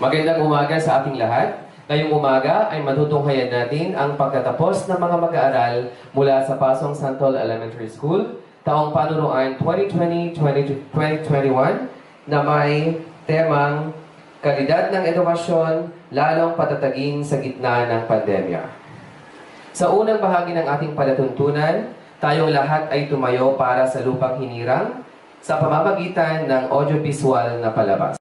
Magandang umaga sa ating lahat. Ngayong umaga ay matutunghayan natin ang pagtatapos ng mga mag-aaral mula sa Pasong Santol Elementary School taong panuruan 2020-2021 na may temang kalidad ng edukasyon lalong patatagin sa gitna ng pandemya. Sa unang bahagi ng ating palatuntunan, tayong lahat ay tumayo para sa lupang hinirang sa pamamagitan ng audiovisual na palabas.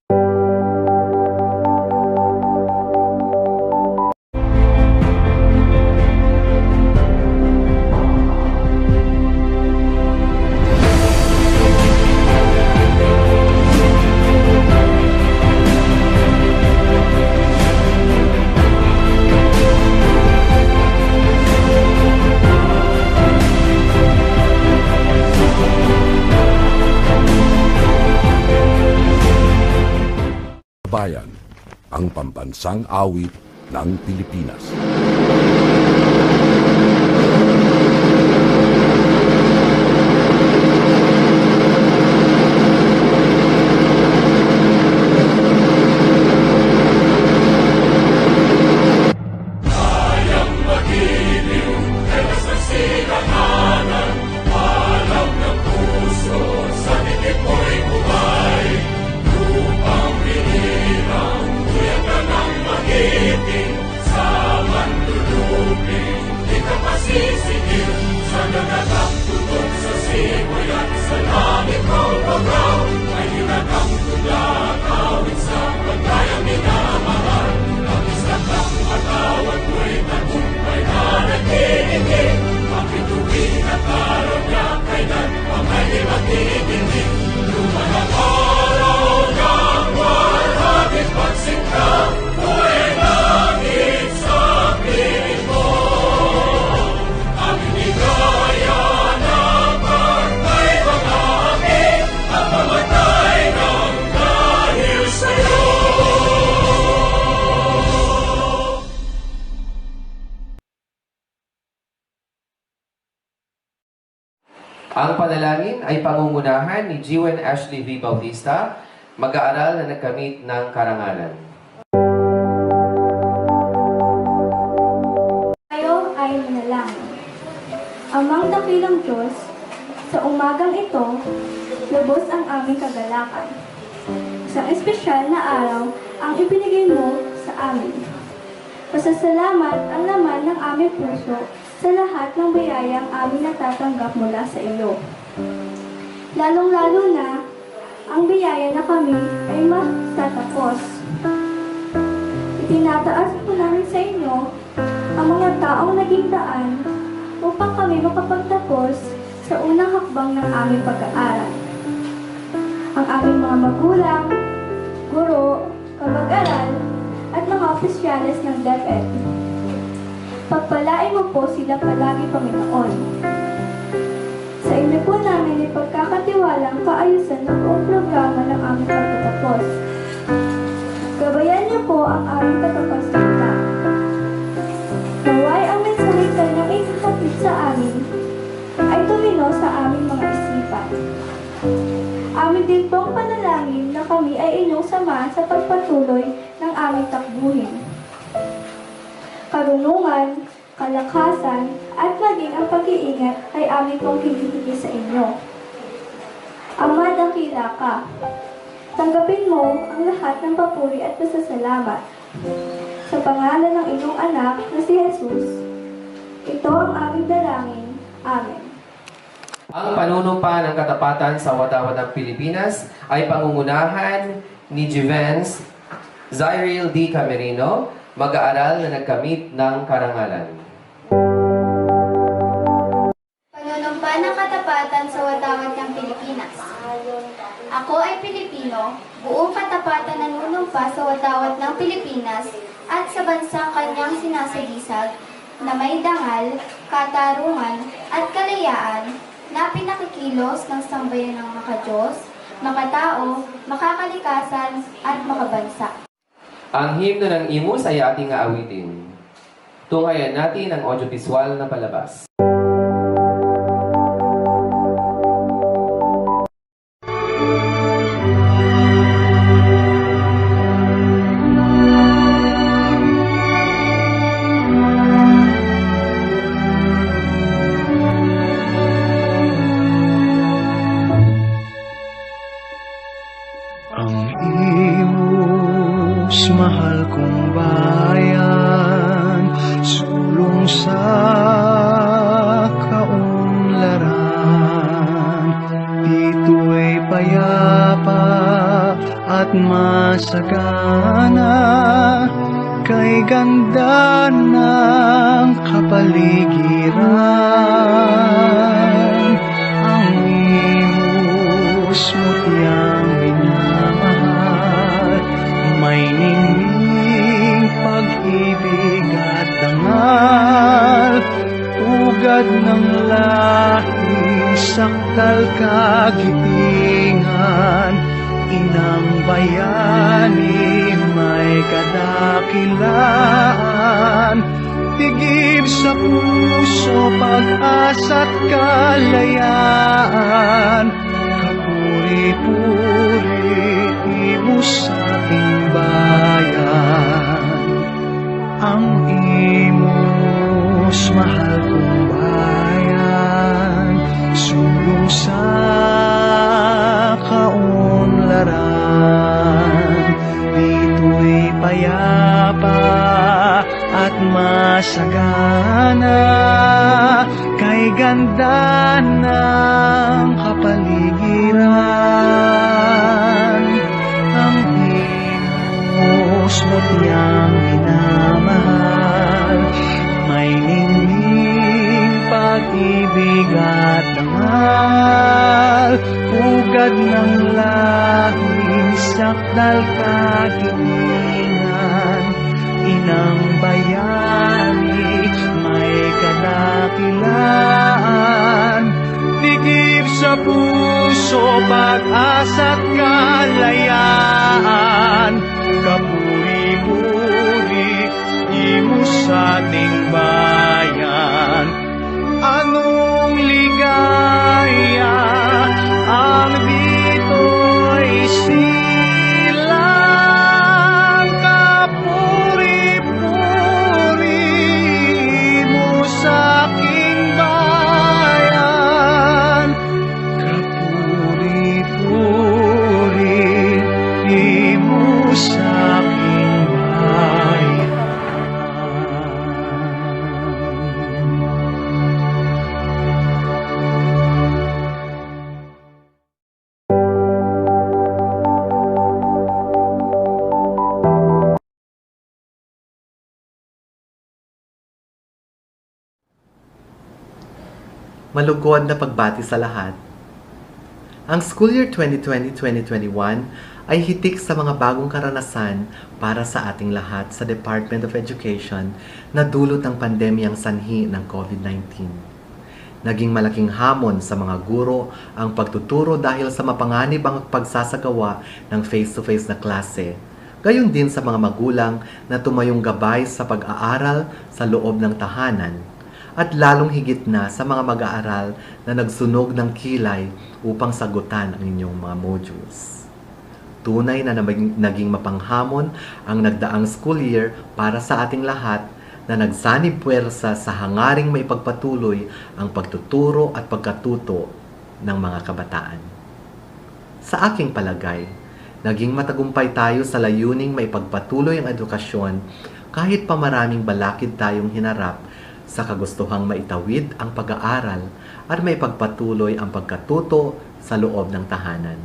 Bayan, ang pambansang awit ng Pilipinas. Ang panalangin ay pangungunahan ni Jiwen Ashley V. Bautista, mag-aaral na nagkamit ng karangalan. Tayo ay manalangin. Amang dakilang Diyos, sa umagang ito, lubos ang aming kagalakan. Isang espesyal na araw ang ibinigay mo sa amin. Pasasalamat ang laman ng aming puso sa lahat ng biyayang aming natatanggap mula sa iyo. Lalong-lalo na, ang biyaya na kami ay matatapos. Itinataas po namin sa inyo ang mga taong naging daan upang kami makapagtapos sa unang hakbang ng aming pag-aaral. Ang aming mga magulang, guro, kamag-aral, at mga opisyales ng DepEd. Pagpalain mo po sila palagi, Panginoon. Sa inyo po namin ipagkakatiwalang kaayusan ng buong programa ng aming pagtatapos. Gabayan niyo po ang aming tagapagsalita. Naway ang mensaheng kanyang ihatid sa amin ay tumino sa aming mga isipan. Amin din pong panalangin na kami ay inyong sama sa pagpatuloy ng aming takbuhin. Karunungan, kalakasan, at maging ang pag-iingat ay aming pong hinihigi sa inyo. Ama, dakila ka. Tanggapin mo ang lahat ng papuri at pasasalamat. Sa pangalan ng inyong anak na si Jesus, ito ang aming dalangin. Amen. Ang panunumpa ng katapatan sa Watawat ng Pilipinas ay pangungunahan ni Jivens Zyril D. Camerino, mag-aaral na nagkamit ng karangalan. Panunumpa ng katapatan sa Watawat ng Pilipinas. Ako ay Pilipino, buong katapatan nanunumpa sa Watawat ng Pilipinas at sa bansang kanyang sinasagisag na may dangal, katarungan at kalayaan na pinakikilos ng sambayan ng makadiyos, makatao, makakalikasan at makabansa. Ang himno ng Imus ay ating aawitin. Tunghayan natin ang audiovisual na palabas. masagana, kay ganda ng kapaligiran. Ang imos mo tiyang minamahal, may ningning pag-ibig at dangal, ugad ng lahi, sakdal kagitingan, inang bayani may kadakilaan, tigib sa puso, pag-asa't kalayaan, kapuri-puri imo sa ating bayan. Ang imos mahal kong bayan, sulong sa kaunlaran, dito'y payapa at masagana, kay ganda ng kapaligiran. Ang imos mo tiyang minamahal, may ningning pag-ibig at dangal, ugad ng lahi, sakdal kagitingan, inang bayani may kadakilaan, tigib sa puso, pag-asa't kalayaan, kapuri-puri imo sa ating bayan. Anong ligaya ang dito'y silang, kapuri-puri mo sa aking bayan, kapuri-puri mo sa aking bayan. Malugod na pagbati sa lahat. Ang school year 2020-2021 ay hitik sa mga bagong karanasan para sa ating lahat sa Department of Education na dulot ng pandemyang sanhi ng COVID-19. Naging malaking hamon sa mga guro ang pagtuturo dahil sa mapanganib ang pagsasagawa ng face-to-face na klase. Gayon din sa mga magulang na tumayong gabay sa pag-aaral sa loob ng tahanan, at lalong higit na sa mga mag-aaral na nagsunog ng kilay upang sagutan ang inyong mga modules. Tunay na naging mapanghamon ang nagdaang school year para sa ating lahat na nagsanib puwersa sa hangaring may pagpatuloy ang pagtuturo at pagkatuto ng mga kabataan. Sa aking palagay, naging matagumpay tayo sa layuning may pagpatuloy ang edukasyon kahit pa maraming balakid tayong hinarap sa kagustuhang maitawid ang pag-aaral at may pagpatuloy ang pagkatuto sa loob ng tahanan.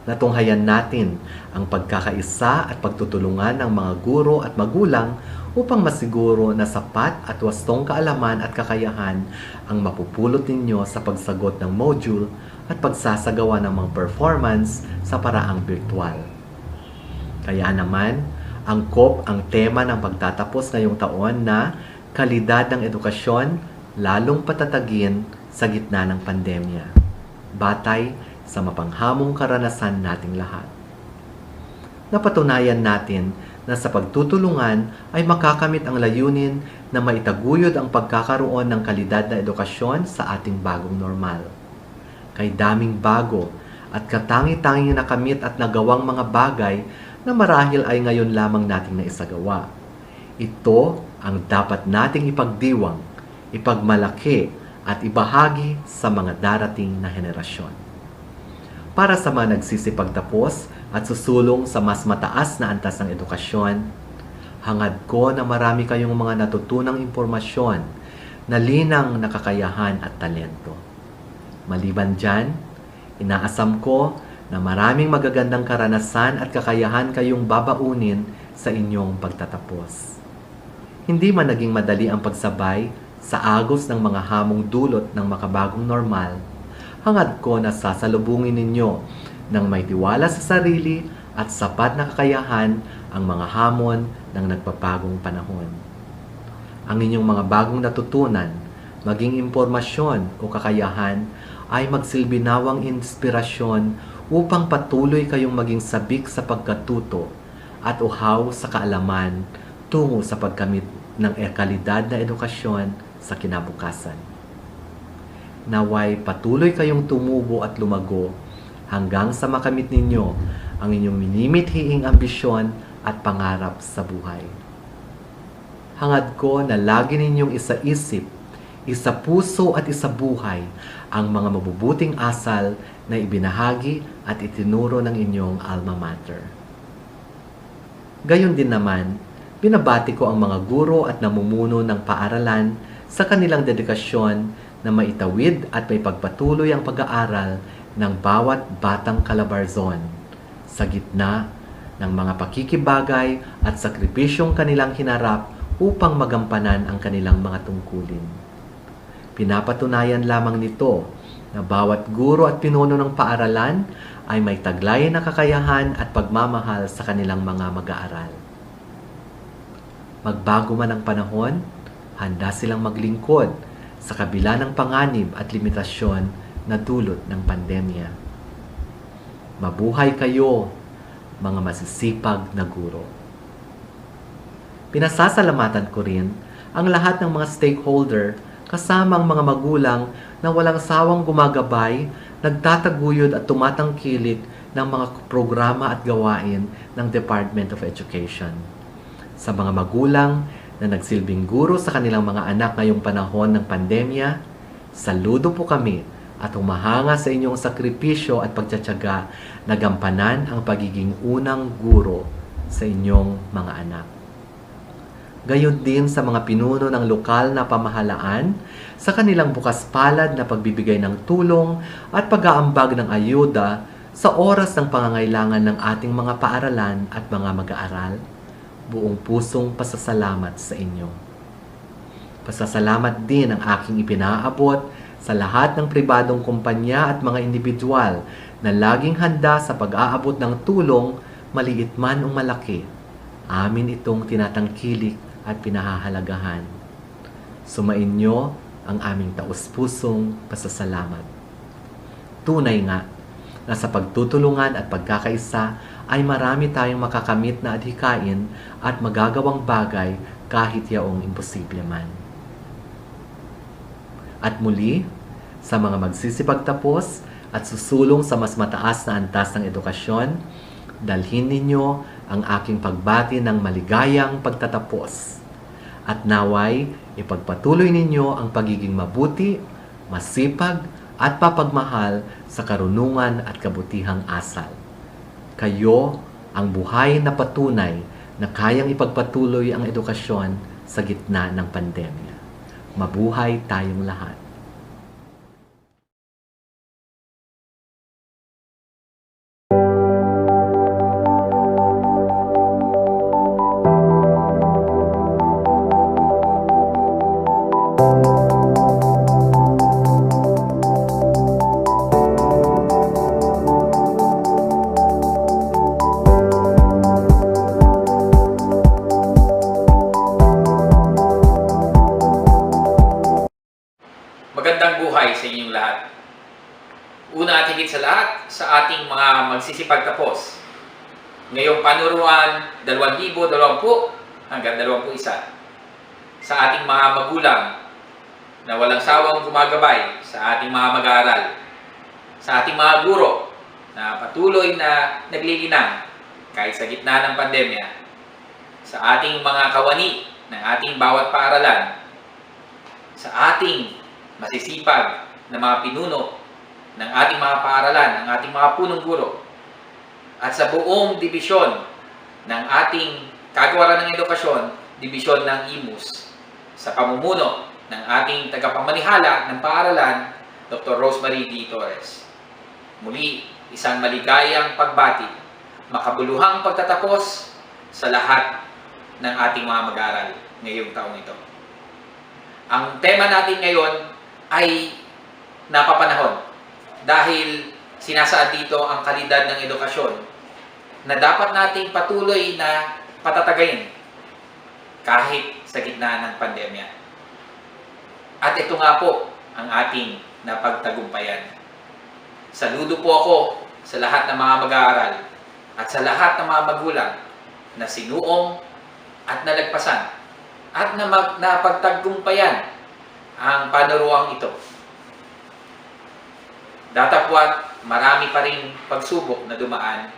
Natunghayan natin ang pagkakaisa at pagtutulungan ng mga guro at magulang upang masiguro na sapat at wastong kaalaman at kakayahan ang mapupulot ninyo sa pagsagot ng module at pagsasagawa ng mga performance sa paraang virtual. Kaya naman, angkop ang tema ng pagtatapos ngayong taon na kalidad ng edukasyon, lalong patatagin sa gitna ng pandemya, batay sa mapanghamong karanasan nating lahat. Napatunayan natin na sa pagtutulungan ay makakamit ang layunin na maitaguyod ang pagkakaroon ng kalidad na edukasyon sa ating bagong normal. Kay daming bago at katangi-tanging nakamit at nagawang mga bagay na marahil ay ngayon lamang nating naisagawa. Ito ang dapat nating ipagdiwang, ipagmalaki at ibahagi sa mga darating na henerasyon. Para sa mga nagsisipagtapos at susulong sa mas mataas na antas ng edukasyon, hangad ko na marami kayong mga natutunang impormasyon na linang nakakayahan at talento. Maliban dyan, inaasam ko na maraming magagandang karanasan at kakayahan kayong babaunin sa inyong pagtatapos. Hindi man naging madali ang pagsabay sa agos ng mga hamong dulot ng makabagong normal, hangad ko na sasalubungin ninyo ng may tiwala sa sarili at sapat na kakayahan ang mga hamon ng nagpapagong panahon. Ang inyong mga bagong natutunan, maging impormasyon o kakayahan, ay magsilbi nawang inspirasyon upang patuloy kayong maging sabik sa pagkatuto at uhaw sa kaalaman tungo sa pagkamit ng kalidad na edukasyon sa kinabukasan. Naway patuloy kayong tumubo at lumago hanggang sa makamit ninyo ang inyong minimithiing ambisyon at pangarap sa buhay. Hangad ko na lagi ninyong isa-isip, isa-puso at isa-buhay ang mga mabubuting asal na ibinahagi at itinuro ng inyong alma mater. Gayon din naman, binabati ko ang mga guro at namumuno ng paaralan sa kanilang dedikasyon na maitawid at may pagpatuloy ang pag-aaral ng bawat batang Calabarzon sa gitna ng mga pakikibagay at sakripisyong kanilang hinarap upang magampanan ang kanilang mga tungkulin. Pinapatunayan lamang nito na bawat guro at pinuno ng paaralan ay may taglay na kakayahan at pagmamahal sa kanilang mga mag-aaral. Magbago man ang panahon, handa silang maglingkod sa kabila ng panganib at limitasyon na dulot ng pandemya. Mabuhay kayo, mga masisipag na guro. Pinasasalamatan ko rin ang lahat ng mga stakeholder kasama ang mga magulang na walang sawang gumagabay, nagtataguyod at tumatangkilik ng mga programa at gawain ng Department of Education. Sa mga magulang na nagsilbing guro sa kanilang mga anak ngayong panahon ng pandemya, saludo po kami at humahanga sa inyong sakripisyo at pagtsatsaga na gampanan ang pagiging unang guro sa inyong mga anak. Gayon din sa mga pinuno ng lokal na pamahalaan sa kanilang bukas palad na pagbibigay ng tulong at pag-aambag ng ayuda sa oras ng pangangailangan ng ating mga paaralan at mga mag-aaral. Buong pusong pasasalamat sa inyo. Pasasalamat din ang aking ipinaabot sa lahat ng pribadong kumpanya at mga individual na laging handa sa pag-aabot ng tulong, maliit man o malaki. Amin itong tinatangkilik at pinahahalagahan. Sumainyo ang aming taus-pusong pasasalamat. Tunay nga na sa pagtutulungan at pagkakaisa ay marami tayong makakamit na adhikain at magagawang bagay kahit yaong imposible man. At muli, sa mga magsisipagtapos at susulong sa mas mataas na antas ng edukasyon, dalhin ninyo ang aking pagbati ng maligayang pagtatapos. At naway, ipagpatuloy ninyo ang pagiging mabuti, masipag, at papagmahal sa karunungan at kabutihang asal. Kayo ang buhay na patunay na kayang ipagpatuloy ang edukasyon sa gitna ng pandemya. Mabuhay tayong lahat. Magandang buhay sa inyong lahat. Una at higit sa lahat, sa ating mga magsisipagtapos. Ngayong panuruan 2020 hanggang 21. Sa ating mga magulang na walang sawang gumagabay sa ating mga mag-aaral. Sa ating mga guro na patuloy na naglilinang kahit sa gitna ng pandemya. Sa ating mga kawani ng ating bawat paaralan. Sa ating masisipag na mga pinuno ng ating mga paaralan, ng ating mga punong guro, at sa buong dibisyon ng ating kagawaran ng edukasyon, dibisyon ng IMUS, sa pamumuno ng ating tagapamanihala ng paaralan, Dr. Rosemary D. Torres. Muli, isang maligayang pagbati, makabuluhang pagtatapos sa lahat ng ating mga mag-aaral ngayong taong ito. Ang tema natin ngayon ay napapanahon dahil sinasaad dito ang kalidad ng edukasyon na dapat nating patuloy na patatagayin kahit sa gitna ng pandemya. At ito nga po ang ating napagtagumpayan. Saludo po ako sa lahat ng mga mag-aaral at sa lahat ng mga magulang na sinuong at nalagpasan at napagtagumpayan ang panuruang ito. Datapwat marami pa rin pagsubok na dumaan,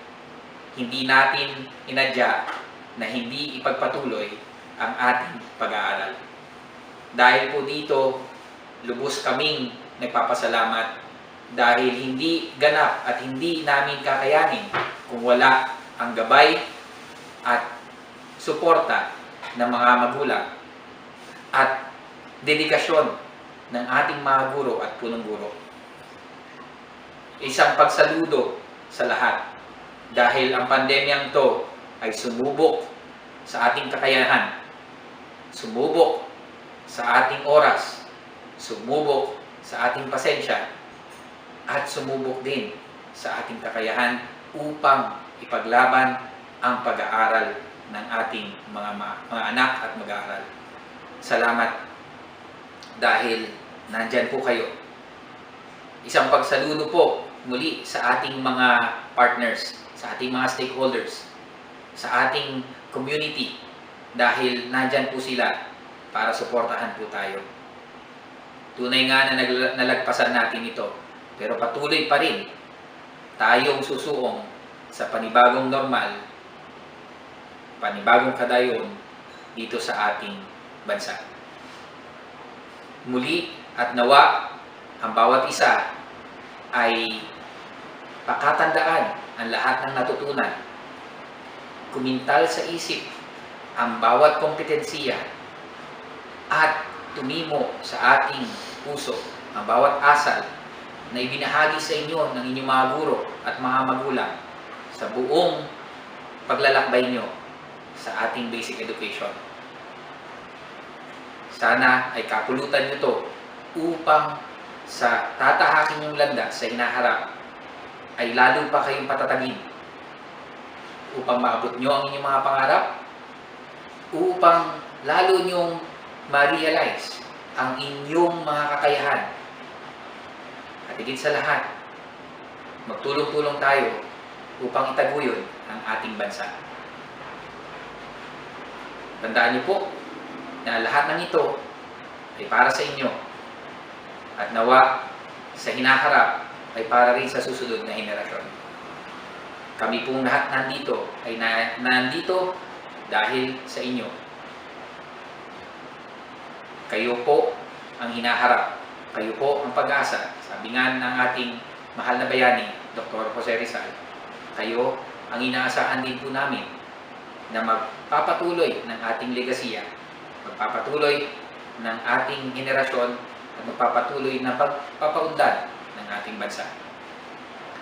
hindi natin inadya na hindi ipagpatuloy ang ating pag-aaral. Dahil po dito, lubos kaming nagpapasalamat dahil hindi ganap at hindi namin kakayanin kung wala ang gabay at suporta ng mga magulang at dedikasyon ng ating mga guro at punong guro. Isang pagsaludo sa lahat dahil ang pandemyang to ay sumubok sa ating kakayahan, sumubok sa ating oras, sumubok sa ating pasensya, at sumubok din sa ating kakayahan upang ipaglaban ang pag-aaral ng ating mga anak at mag-aaral. Salamat dahil nandyan po kayo. Isang pagsaludo po muli sa ating mga partners, sa ating mga stakeholders, sa ating community dahil nandyan po sila para suportahan po tayo. Tunay nga na nalagpasan natin ito, pero patuloy pa rin tayong susuong sa panibagong normal, panibagong kadayon dito sa ating bansa. Muli at nawa, ang bawat isa ay pakatandaan ang lahat ng natutunan. Kumintal sa isip ang bawat kompetensiya at tumimo sa ating puso ang bawat asal na ibinahagi sa inyo ng inyong mga guro at mga magulang sa buong paglalakbay nyo sa ating basic education. Sana ay kapulutan nyo to upang sa tatahakin yung landas sa hinaharap ay lalo pa kayong patatagin upang maabot nyo ang inyong mga pangarap, upang lalo nyong ma-realize ang inyong mga kakayahan. At higit sa lahat, magtulong-tulong tayo upang itaguyod ang ating bansa. Tandaan niyo po na lahat ng ito ay para sa inyo at nawa sa hinaharap ay para rin sa susunod na henerasyon. Kami pong lahat nandito ay nandito dahil sa inyo. Kayo po ang hinaharap. Kayo po ang pag-asa. Sabi nga ng ating mahal na bayani, Dr. Jose Rizal, kayo ang inaasahan din po namin na magpapatuloy ng ating legasiya, magpapatuloy ng ating henerasyon at magpapatuloy na pagpapaunlad ng ating bansa.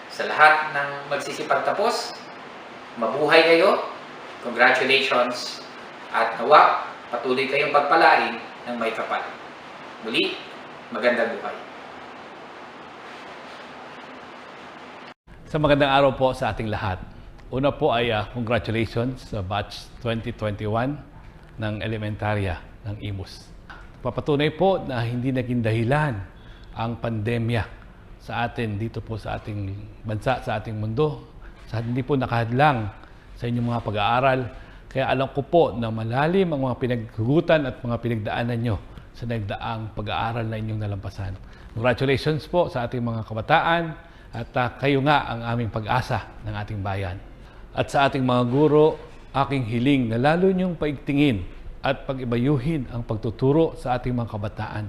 Sa lahat ng magsisipagtapos, mabuhay kayo, congratulations, at nawa, patuloy kayong pagpalain ng may kapal. Muli, magandang buhay. Sa magandang araw po sa ating lahat. Una po ay congratulations sa batch 2021 ng elementarya ng IMUS. Papatunay po na hindi naging dahilan ang pandemya sa atin dito po sa ating bansa, sa ating mundo. Hindi po nakahadlang sa inyong mga pag-aaral. Kaya alam ko po na malalim ang mga pinaghugutan at mga pinagdaanan nyo sa nagdaang pag-aaral na inyong nalampasan. Congratulations po sa ating mga kabataan at kayo nga ang aming pag-asa ng ating bayan. At sa ating mga guro, aking hiling na lalo niyong paigtingin at pag-ibayuhin ang pagtuturo sa ating mga kabataan.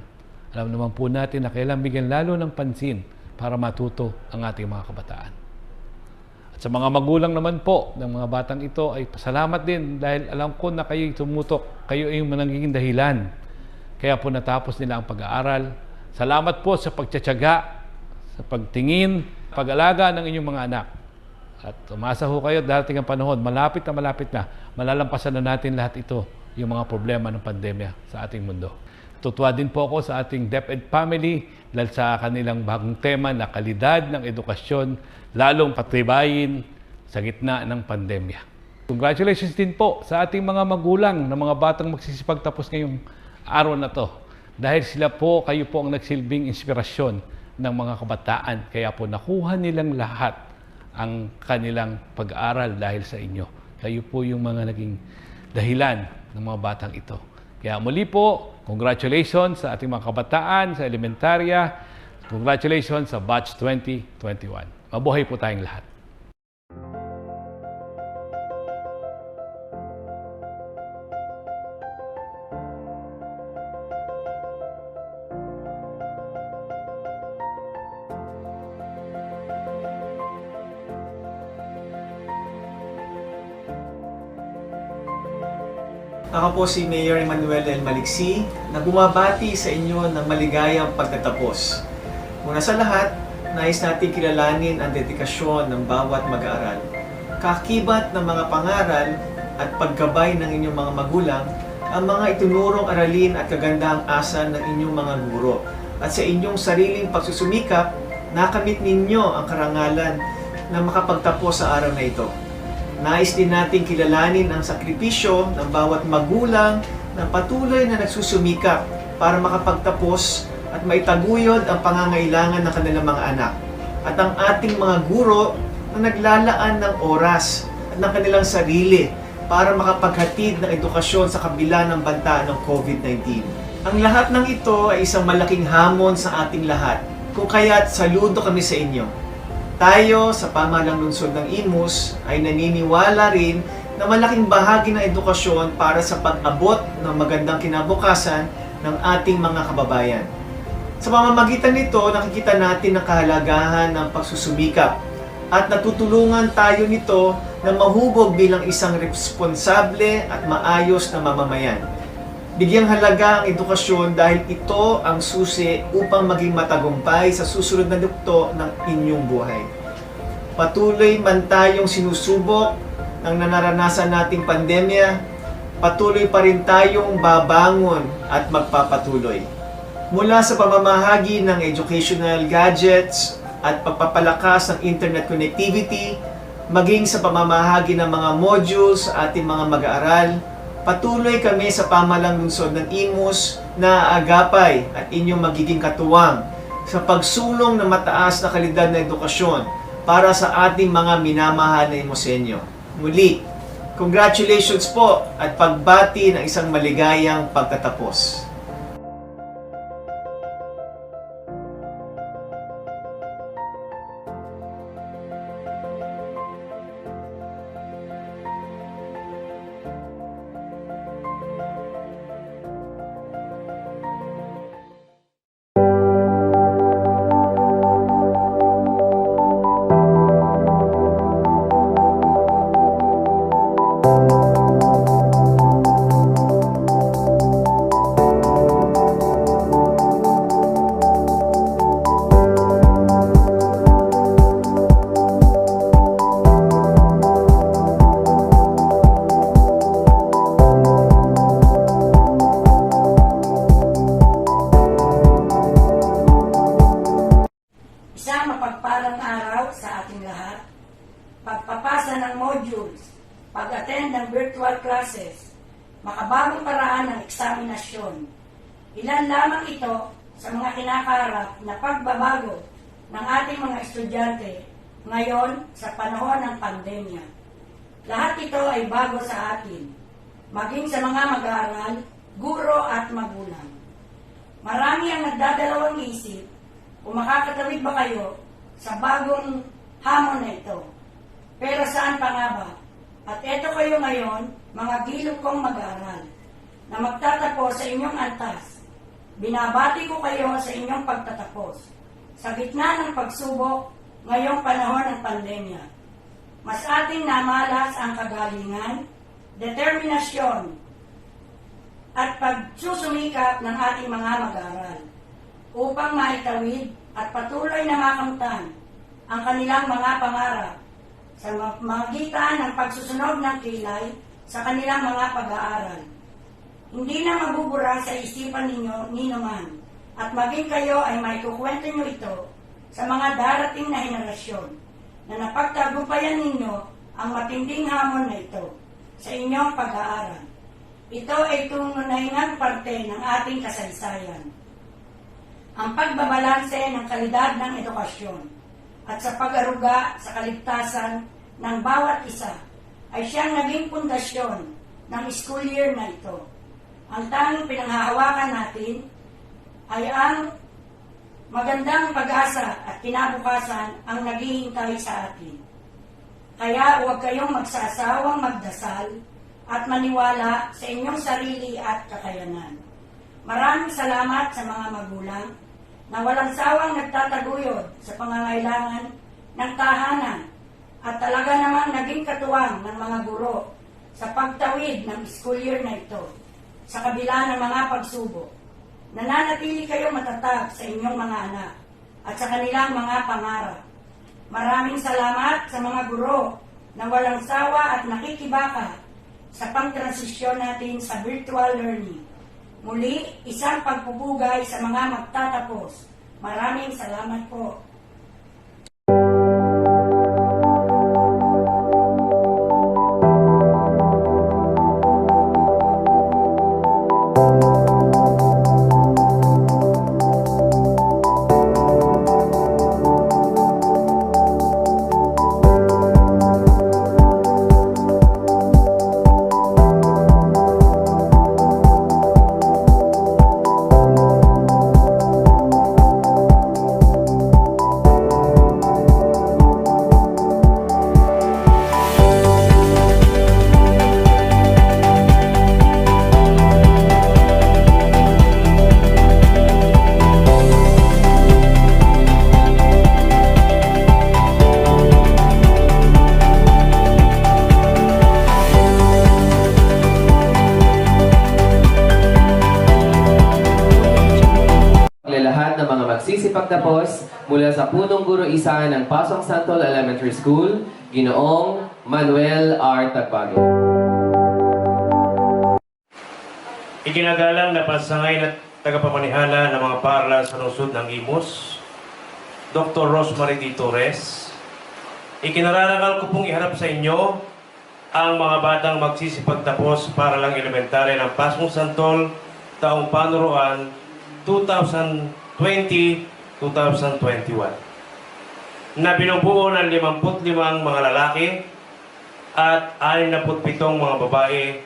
Alam naman po natin na kailangan bigyan lalo ng pansin para matuto ang ating mga kabataan. At sa mga magulang naman po ng mga batang ito ay pasalamat din dahil alam ko na kayo'y tumutok, kayo ay yung nagiging dahilan. Kaya po natapos nila ang pag-aaral. Salamat po sa pagtsatsaga, sa pagtingin, pag-alaga ng inyong mga anak. At umasa ho kayo, darating ang panahon, malapit na, malalampasan na natin lahat ito, yung mga problema ng pandemya sa ating mundo. Tutuwa din po ako sa ating DepEd family dahil sa kanilang bagong tema na kalidad ng edukasyon, lalong patibayin sa gitna ng pandemya. Congratulations din po sa ating mga magulang na mga batang magsisipagtapos ngayong araw na to. Dahil kayo po ang nagsilbing inspirasyon ng mga kabataan. Kaya po nakuha nilang lahat ang kanilang pag-aaral dahil sa inyo. Kayo po yung mga naging dahilan ng mga batang ito. Kaya muli po, congratulations sa ating mga kabataan sa elementarya. Congratulations sa Batch 2021. Mabuhay po tayong lahat. Ako po si Mayor Emmanuel L. Maliksi na bumabati sa inyo ng maligayang pagtatapos. Una sa lahat, nais natin kilalanin ang dedikasyon ng bawat mag-aaral. Kakibat ng mga pangaral at paggabay ng inyong mga magulang ang mga itinurong aralin at kagandahang asa ng inyong mga guro. At sa inyong sariling pagsusumikap, nakamit ninyo ang karangalan na makapagtapos sa araw na ito. Nais din natin kilalanin ang sakripisyo ng bawat magulang na patuloy na nagsusumikap para makapagtapos at maitaguyod ang pangangailangan ng kanilang mga anak. At ang ating mga guro na naglalaan ng oras at ng kanilang sarili para makapaghatid ng edukasyon sa kabila ng banta ng COVID-19. Ang lahat ng ito ay isang malaking hamon sa ating lahat, kung kaya't saludo kami sa inyo. Tayo sa pamahalang lungsod ng Imus ay naniniwala rin na malaking bahagi ng edukasyon para sa pag-abot ng magandang kinabukasan ng ating mga kababayan. Sa pamamagitan nito, nakikita natin ang kahalagahan ng pagsusumikap at natutulungan tayo nito na mahubog bilang isang responsable at maayos na mamamayan. Bigyang halaga ang edukasyon dahil ito ang susi upang maging matagumpay sa susunod na yugto ng inyong buhay. Patuloy man tayong sinusubok ng nararanasan nating pandemya, patuloy pa rin tayong babangon at magpapatuloy. Mula sa pamamahagi ng educational gadgets at pagpapalakas ng internet connectivity, maging sa pamamahagi ng mga modules sa ating mga mag-aaral, patuloy kami sa pamahalang lungsod ng Imus na aagapay at inyong magiging katuwang sa pagsulong ng mataas na kalidad na edukasyon para sa ating mga minamahal na Imusenyo. Muli, congratulations po at pagbati ng isang maligayang pagtatapos. Isang mapagpalang araw sa ating lahat, pagpapasa ng modules, pag-attend ng virtual classes, makabagong paraan ng eksaminasyon. Ilan lamang ito sa mga kinakarap na pagbabago ng ating mga estudyante ngayon sa panahon ng pandemya. Lahat ito ay bago sa atin, maging sa mga mag-aaral, guro at magulang. Marami ang nagdadalawang isip kung makakatawid ba kayo sa bagong hamon na ito. Pero saan pa nga ba? At eto kayo ngayon, mga gilong kong mag-aaral, na magtatapos sa inyong antas. Binabati ko kayo sa inyong pagtatapos. Sa gitna ng pagsubok, ngayong panahon ng pandemya, mas ating namalas ang kagalingan, determinasyon, at pagsusumikap ng ating mga mag-aaral upang maitawid at patuloy na makamtan ang kanilang mga pangarap sa magitan ng pagsusunog ng kilay sa kanilang mga pag-aaral. Hindi na mabubura sa isipan ninyo ni naman at maging kayo ay may kukwento nyo ito sa mga darating na henerasyon na napagtagumpayan ninyo ang matinding hamon na ito sa inyong pag-aaral. Ito ay tunay-ngang parte ng ating kasaysayan. Ang pagbabalanse ng kalidad ng edukasyon at sa pag-aruga sa kaligtasan ng bawat isa ay siyang naging pundasyon ng school year na ito. Ang tanging pinanghahawakan natin ay ang magandang pag-asa at kinabukasan ang naghihintay sa atin. Kaya huwag kayong magsasawang magdasal at maniwala sa inyong sarili at kakayanan. Maraming salamat sa mga magulang na walang sawang nagtataguyod sa pangangailangan ng tahanan at talaga namang naging katuwang ng mga guro sa pagtawid ng school year na ito sa kabila ng mga pagsubok. Nananatili kayo matatag sa inyong mga anak at sa kanilang mga pangarap. Maraming salamat sa mga guro na walang sawa at nakikibaka sa pangtransisyon natin sa virtual learning. Muli, isang pagpupugay sa mga magtatapos. Maraming salamat po. Lahat ng mga magsisipagtapos mula sa punong guro isa ng Pasong Santol Elementary School, Ginoong Manuel R. Tagbago. Iginagalang na pansangay na tagapamanihala ng mga paaralan sa lungsod ng Imus, Dr. Rosemary D. Torres. Ikinararangal ko pong iharap sa inyo ang mga batang magsisipagtapos para lang elementarya ng Pasong Santol taong panuruan 2020-2021 na binubuo ng 55 mga lalaki at 67 mga babae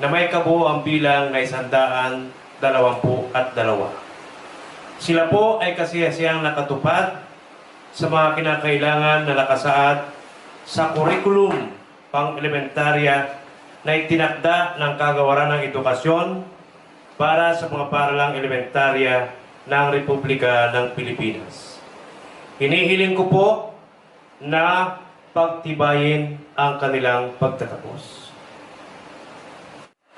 na may kabuoang bilang na 122. Sila po ay kasiyasiyang nakatupad sa mga kinakailangan na nakasaad sa kurikulum pang-elementarya na itinakda ng Kagawaran ng Edukasyon para sa mga paaralang elementarya ng Republika ng Pilipinas. Hinihiling ko po na pagtibayin ang kanilang pagtatapos.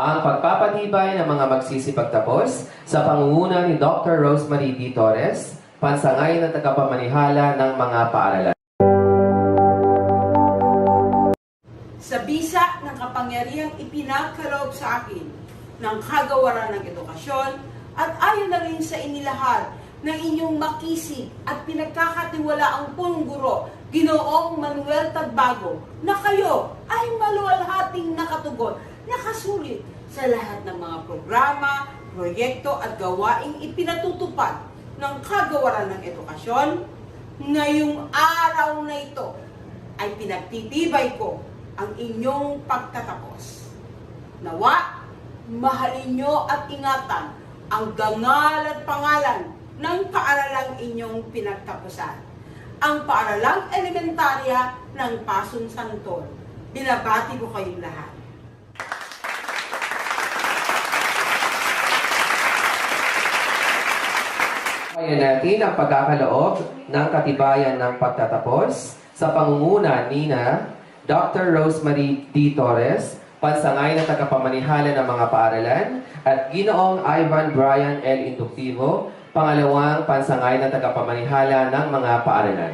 Ang pagpapatibay ng mga magsisipagtapos sa pangunguna ni Dr. Rosemary D. Torres, pansangay ng tagapamanihala ng mga paaralan. Sa bisa ng kapangyarihang ipinagkaloob sa akin ng Kagawaran ng Edukasyon at ayon na rin sa inilahat ng inyong makisig at pinagkakatiwalaang punong guro, Ginoong Manuel Tagbago, na kayo ay maluwalhating nakatugon, nakasulit sa lahat ng mga programa, proyekto at gawaing ipinatutupad ng Kagawaran ng Edukasyon. Ngayong araw na ito ay pinagtitibay ko ang inyong pagtatapos. Nawa, mahalin nyo at ingatan ang dangal at pangalan ng paaralang inyong pinagtapusan. Ang paaralang elementarya ng Pasong Santol. Binabati ko kayong lahat. Kaya natin ang pagkakaloob ng katibayan ng pagtatapos sa pangunguna ni Dr. Rosemary D. Torres, pansangay na tagapamanihala ng mga paaralan, at Ginoong Ivan Brian L. Inductivo, pangalawang pansangay na tagapamanihala ng mga paaralan.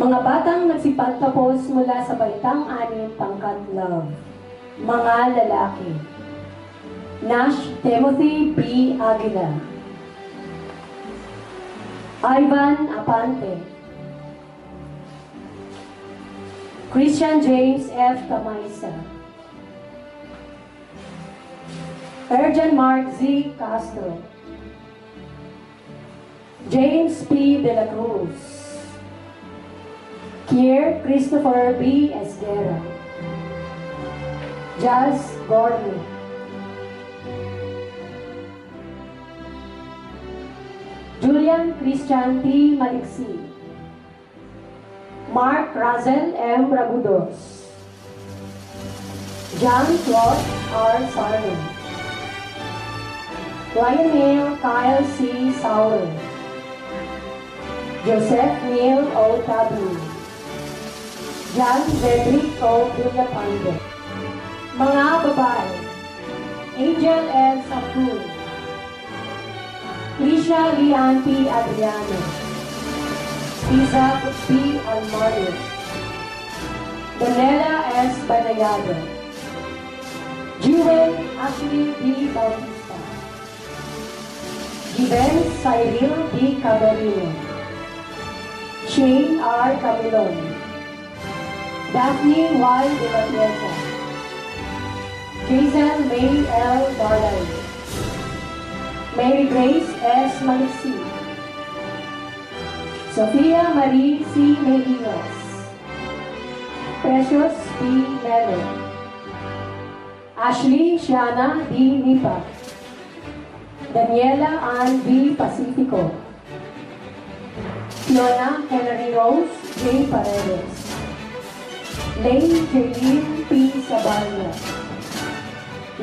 Mga batang nagsipagtapos mula sa baitang 6 pangkat love. Mga lalaki. Nash Timothy B. Aguila. Ivan Apante. Christian James F. Camaisa. Erjan Mark Z. Castro. James P. De la Cruz. Kier Christopher B. Esguera. Jazz Gordon. Julian Christian P. Maliksi. Mark Razel M. Ragudos. John Claude R. Sarno. Lionel Kyle C. Sauer. Joseph Neil O. Tabu. John Cedric O. Villapando. Mga babae. Angel L. Sapul. Trisha Lian P. Adriano. Isa P. Almario. Donella S. Banayado. Jewel Ashley D. Bautista. Given Cyril D. Cabarino. Shane R. Camilon. Daphne Y. De la Pieta. Jason May L. Darlay. Mary Grace S. Maliksi. Sofia Marie C. Medinas. Precious P. Melo. Ashley Shiana D. Nipa. Daniela Ann B. Pacifico. Fiona Henry Rose J. Paredes. Lane Jaylene P. Sabarna.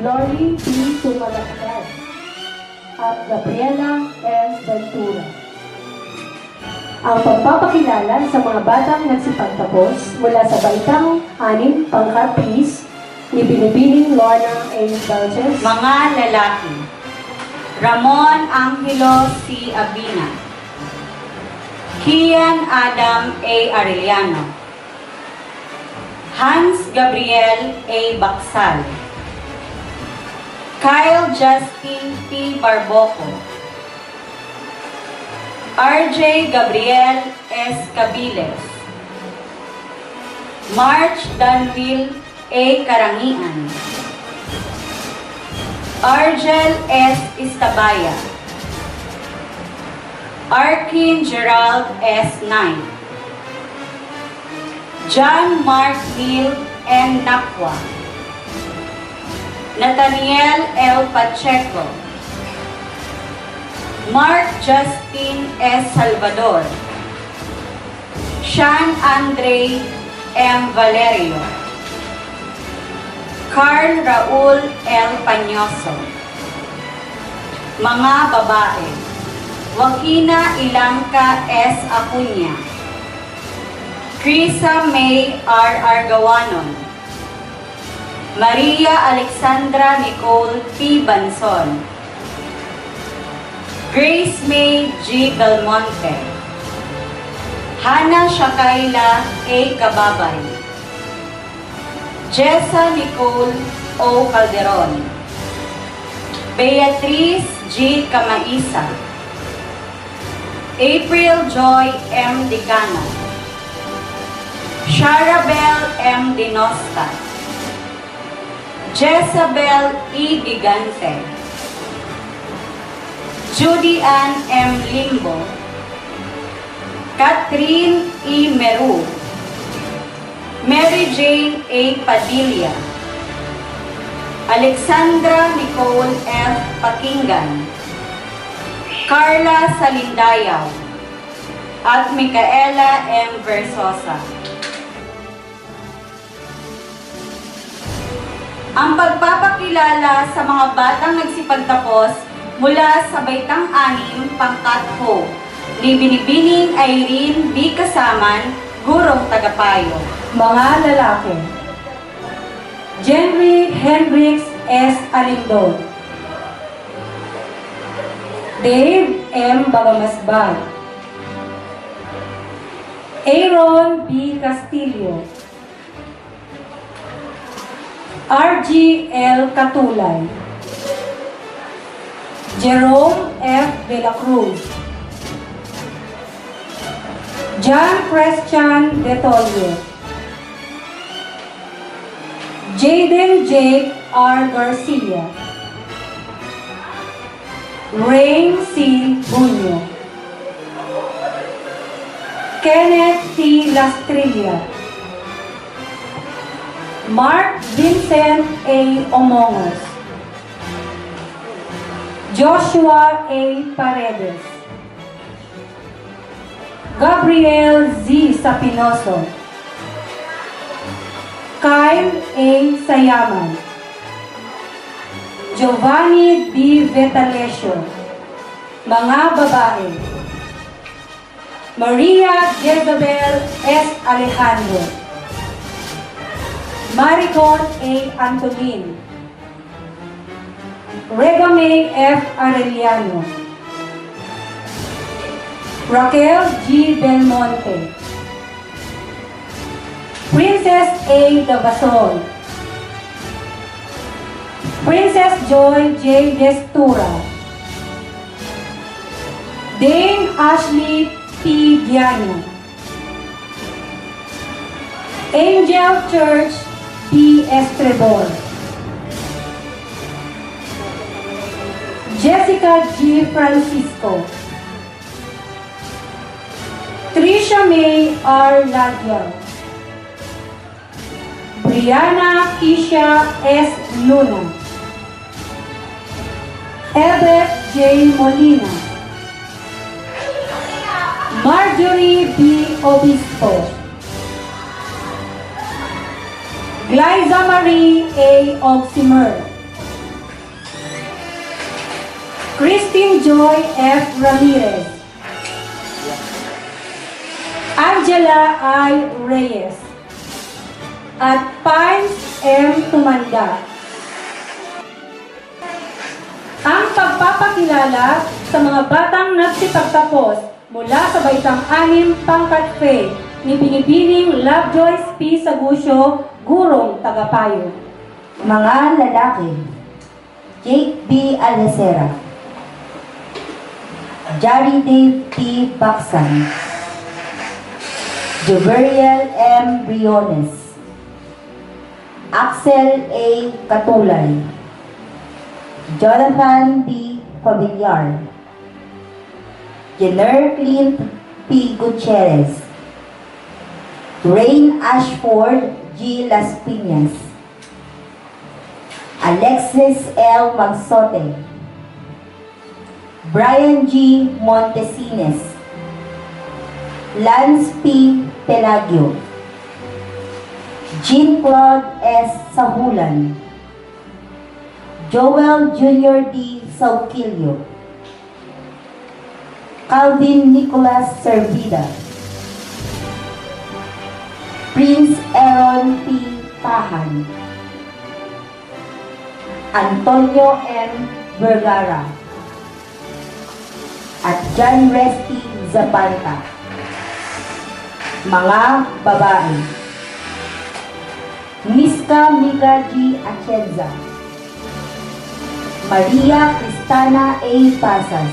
Lori P. Tumalakad. At Gabriela S. Ventura. Ang pagpapakilala sa mga batang nagsipagtapos mula sa baitang 6 pangkat peace ni Binibining Lorna A. Belches. Mga lalaki. Ramon Angelo C. Abina. Kian Adam A. Arellano. Hans Gabriel A. Baksal. Kyle Justin P. Barboco. RJ Gabriel S. Cabiles. March Danville A. Karangian. Argel S. Istabaya. Arkin Gerald S. Knight. John Mark Neal N. Nakwa. Nathaniel L. Pacheco. Mark Justin S. Salvador. Sean Andre M. Valerio. Carl Raul L. Pañoso. Mga babae. Joaquina Ilanca S. Acuña. Krisa May R. Argawanon. Maria Alexandra Nicole P. Banson. Grace May G. Belmonte. Hannah Shakaila A. Kababay. Jessa Nicole O. Calderon. Beatriz G. Camaisa. April Joy M. Dicano. Sharabel M. Dinosta. Jezabel E. Gigante. Judy Ann M. Limbo. Catherine E. Meru. Mary Jane A. Padilla. Alexandra Nicole F. Pakinggan. Carla Salindayaw. At Micaela M. Versosa. Ang pagpapakilala sa mga batang nagsipagtapos mula sa baitang 6 pangkat Ho ni Binibining Irene B. Kasaman, Gurong Tagapayo. Mga lalaki. Jenry Hendrix S. Alindon. Dave M. Bagamasbag. Aaron B. Castillo, RG L. Catulay, Jerome F. De la Cruz, John Christian De Tolio, Jaden Jake R. Garcia, Rain C. Bunyo, Kenneth T. Lastrilla, Mark Vincent A. Omongos, Joshua A. Paredes, Gabriel Z. Sapinoso, Kyle A. Sayaman, Giovanni D. Vetalesio, mga babae, Maria Jezabel S. Alejandro, Maricon A. Antolin, Regame F. Arellano, Raquel G. Belmonte, Princess A. Davasol, Princess Joy J. Destura, Dame Ashley P. Diano, Angel Church B. Estrebor, Jessica G. Francisco, Trisha May R. Ladyal, Brianna Kisha S. Luna, Ebet J. Molina, Marjorie B. Obispo, Glyza Marie A. Oximer, Christine Joy F. Ramirez, Angela I. Reyes, at Pines M. Tumanda. Ang pagpapakilala sa mga batang nagsipagtapos mula sa Baitang 6 Pangkat Fe ni Binibining Lovejoy P. Sagusyo, Gurong Tagapayo. Mga lalaki, Jake B. Alesera, Jari Dave P. Baksan, Joveriel M. Briones, Axel A. Catulay, Jonathan D. Pabiliar, Jenner Clint P. Gutierrez, Rain Ashford G. Las Piñas, Alexis L. Magsote, Brian G. Montesines, Lance P. Pelagio, Jean-Claude S. Sahulan, Joel Jr. D. Sauquillo, Calvin Nicolas Servida, Prince Aaron P. Tahan, Antonio M. Vergara, at John Resty Zapanta. Mga babae, Miska Miga G. Atienza, Maria Cristana A. Pasas,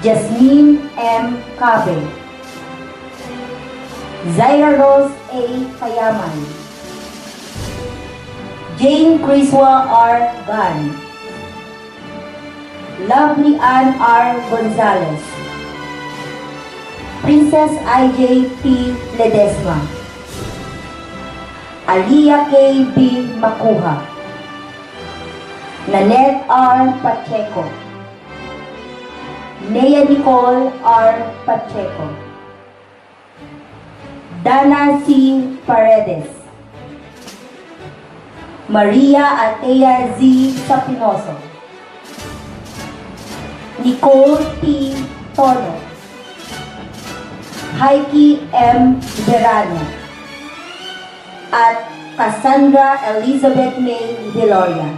Jasmine M. Cabe, Zaira Rose A. Kayaman, Jane Criswa R. Gan, Lovely Ann R. Gonzalez, Princess I.J. P. Ledesma, Aliyah K. B. Makuha, Nanette R. Pacheco, Nea Nicole R. Pacheco, Dana C. Paredes, Maria Atea Z. Sapinoso, Nicole T. Tono, Heike M. Verano, at Cassandra Elizabeth May Viloria.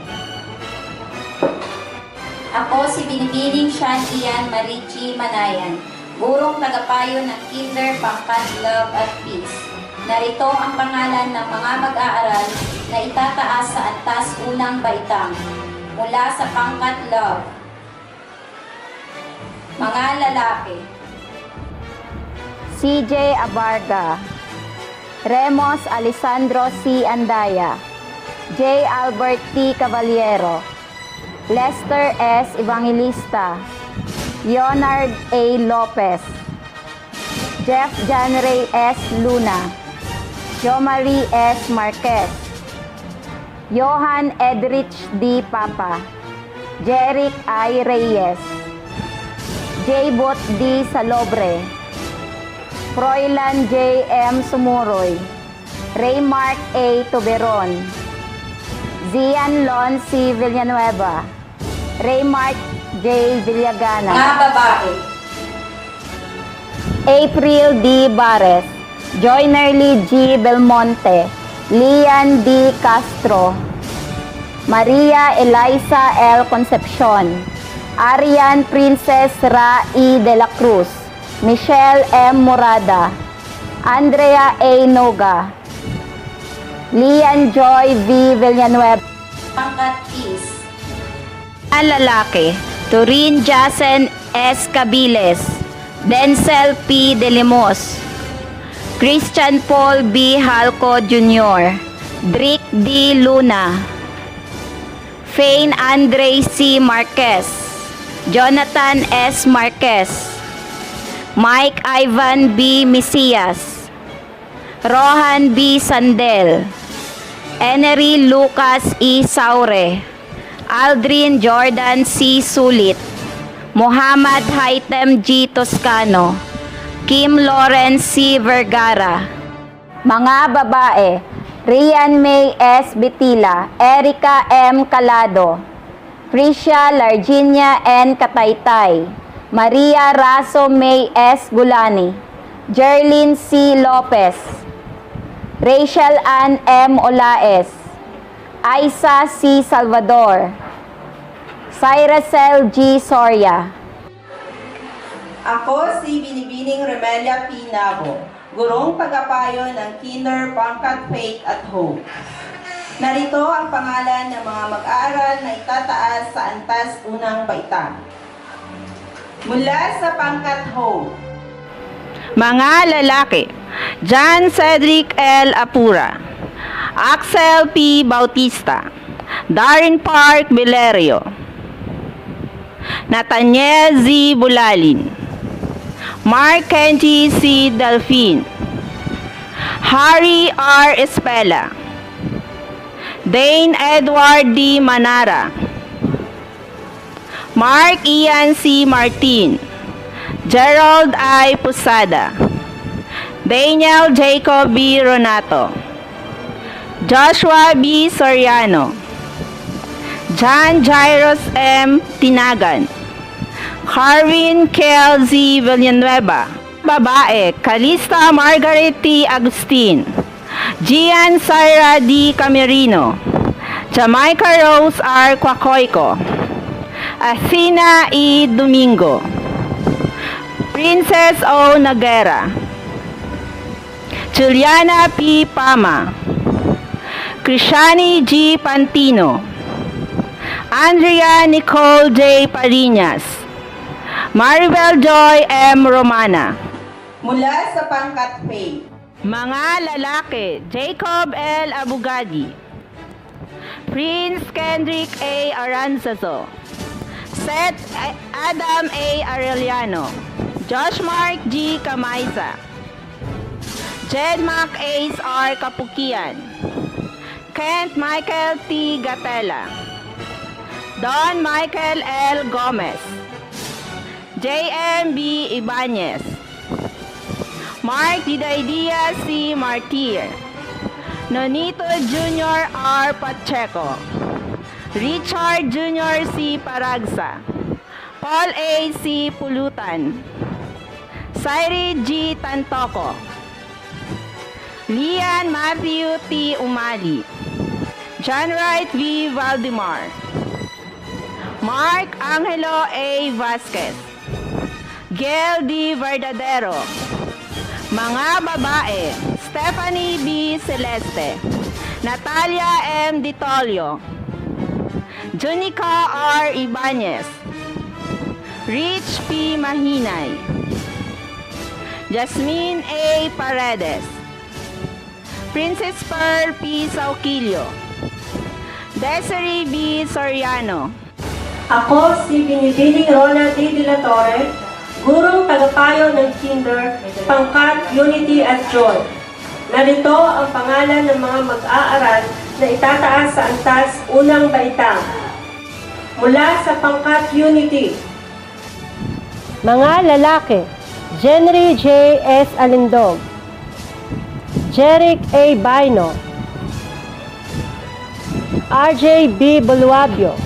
Ako si Binibining Sean Ian Marichi Manayan, gurong tagapayo ng Kinder Pangkat Love at Peace. Narito ang pangalan ng mga mag-aaral na itataas sa antas unang baitang mula sa Pangkat Love. Mga lalaki: CJ Abarga, Remos Alessandro C. Andaya, J. Albert T. Caballero, Lester S. Evangelista, Leonard A. Lopez, Jeff Janray S. Luna, Jomari S. Marquez, Johan Edrich D. Papa, Jeric I. Reyes, J. Bot D. Salobre, Froilan J. M. Sumuroy, Raymark A. Tuberon, Zian Lon C. Villanueva, Raymark J. Villagana. Mga babae: April D. Bares, Joynerly G. Belmonte, Lian D. Castro, Maria Eliza L. Concepcion, Arian Princess Ra E. de la Cruz, Michelle M. Morada, Andrea A. Noga, Lian Joy V. Villanueva. Pangkat Peace. Ang lalaki: Turin Jacen S. Cabiles, Denzel P. De Limos, Christian Paul B. Halco Jr., Drick D. Luna, Fane Andre C. Marquez, Jonathan S. Marquez, Mike Ivan B. Misias, Rohan B. Sandel, Enery Lucas E. Saure, Aldrin Jordan C. Sulit, Muhammad Haitem G. Toscano, Kim Lawrence C. Vergara. Mga babae: Rian May S. Betila, Erica M. Calado, Priscia Larginia N. Kataytay, Maria Raso May S. Gulani, Jerlyn C. Lopez, Rachel Ann M. Olaes, Aisa C. Salvador, Cyracel G. Soria. Ako si Binibining Remelia P. Nabo, gurong tagapayo ng Kinder Pangkat Faith at Hope. Narito ang pangalan ng mga mag-aaral na itataas sa antas unang baitang. Mula sa Pangkat Hope: mga lalaki: John Cedric L. Apura, Axel P. Bautista, Darren Park Valerio, Nathaniel Z. Bulalin, Mark Kenji C. Delfin, Harry R. Espela, Dane Edward D. Manara, Mark Ian C. Martin, Gerald I. Pusada, Daniel Jacob B. Ronato, Joshua B. Soriano, John Jairus M. Tinagan, Carvin Kel Z. Villanueva. Babae: Calista Margaret T. Agustin, Gian Syra D. Camerino, Jamaica Rose R. Quacoyco, Athena E. Domingo, Princess O. Nagera, Juliana P. Pama, Krishani G. Pantino, Andrea Nicole J. Parinas, Maribel Joy M. Romana. Mula sa Pangkat Faith: mga lalaki: Jacob L. Abugadi, Prince Kendrick A. Aranzazo, Seth Adam A. Arellano, Josh Mark G. Kamaisa, Jed Mac Ace R. Kapukian, Kent Michael T. Gatela, Don Michael L. Gomez, JMB Ibanez, Mark Didaidia C. Martir, Nonito Jr. R. Pacheco, Richard Jr. C. Paragsa, Paul A. C. Pulutan, Sairi G. Tantoco, Lian Matthew T. Umali, John Wright V. Valdemar, Mark Angelo A. Vasquez, Gail D. Verdadero. Mga babae, Stephanie B. Celeste, Natalia M. Ditolio, Junica R. Ibanez, Rich P. Mahinay, Jasmine A. Paredes, Princess Pearl P. Sauquillo, Desiree B. Soriano. Ako si Binibining Rona D. De La Torre, gurong tagapayo ng Kinder, pangkat Unity at Joy. Narito ang pangalan ng mga mag-aaral na itataas sa antas unang baitang. Mula sa pangkat Unity. Mga lalaki, Jenry J. S. Alindog, Jeric A. Baino, RJ B. Buluabio,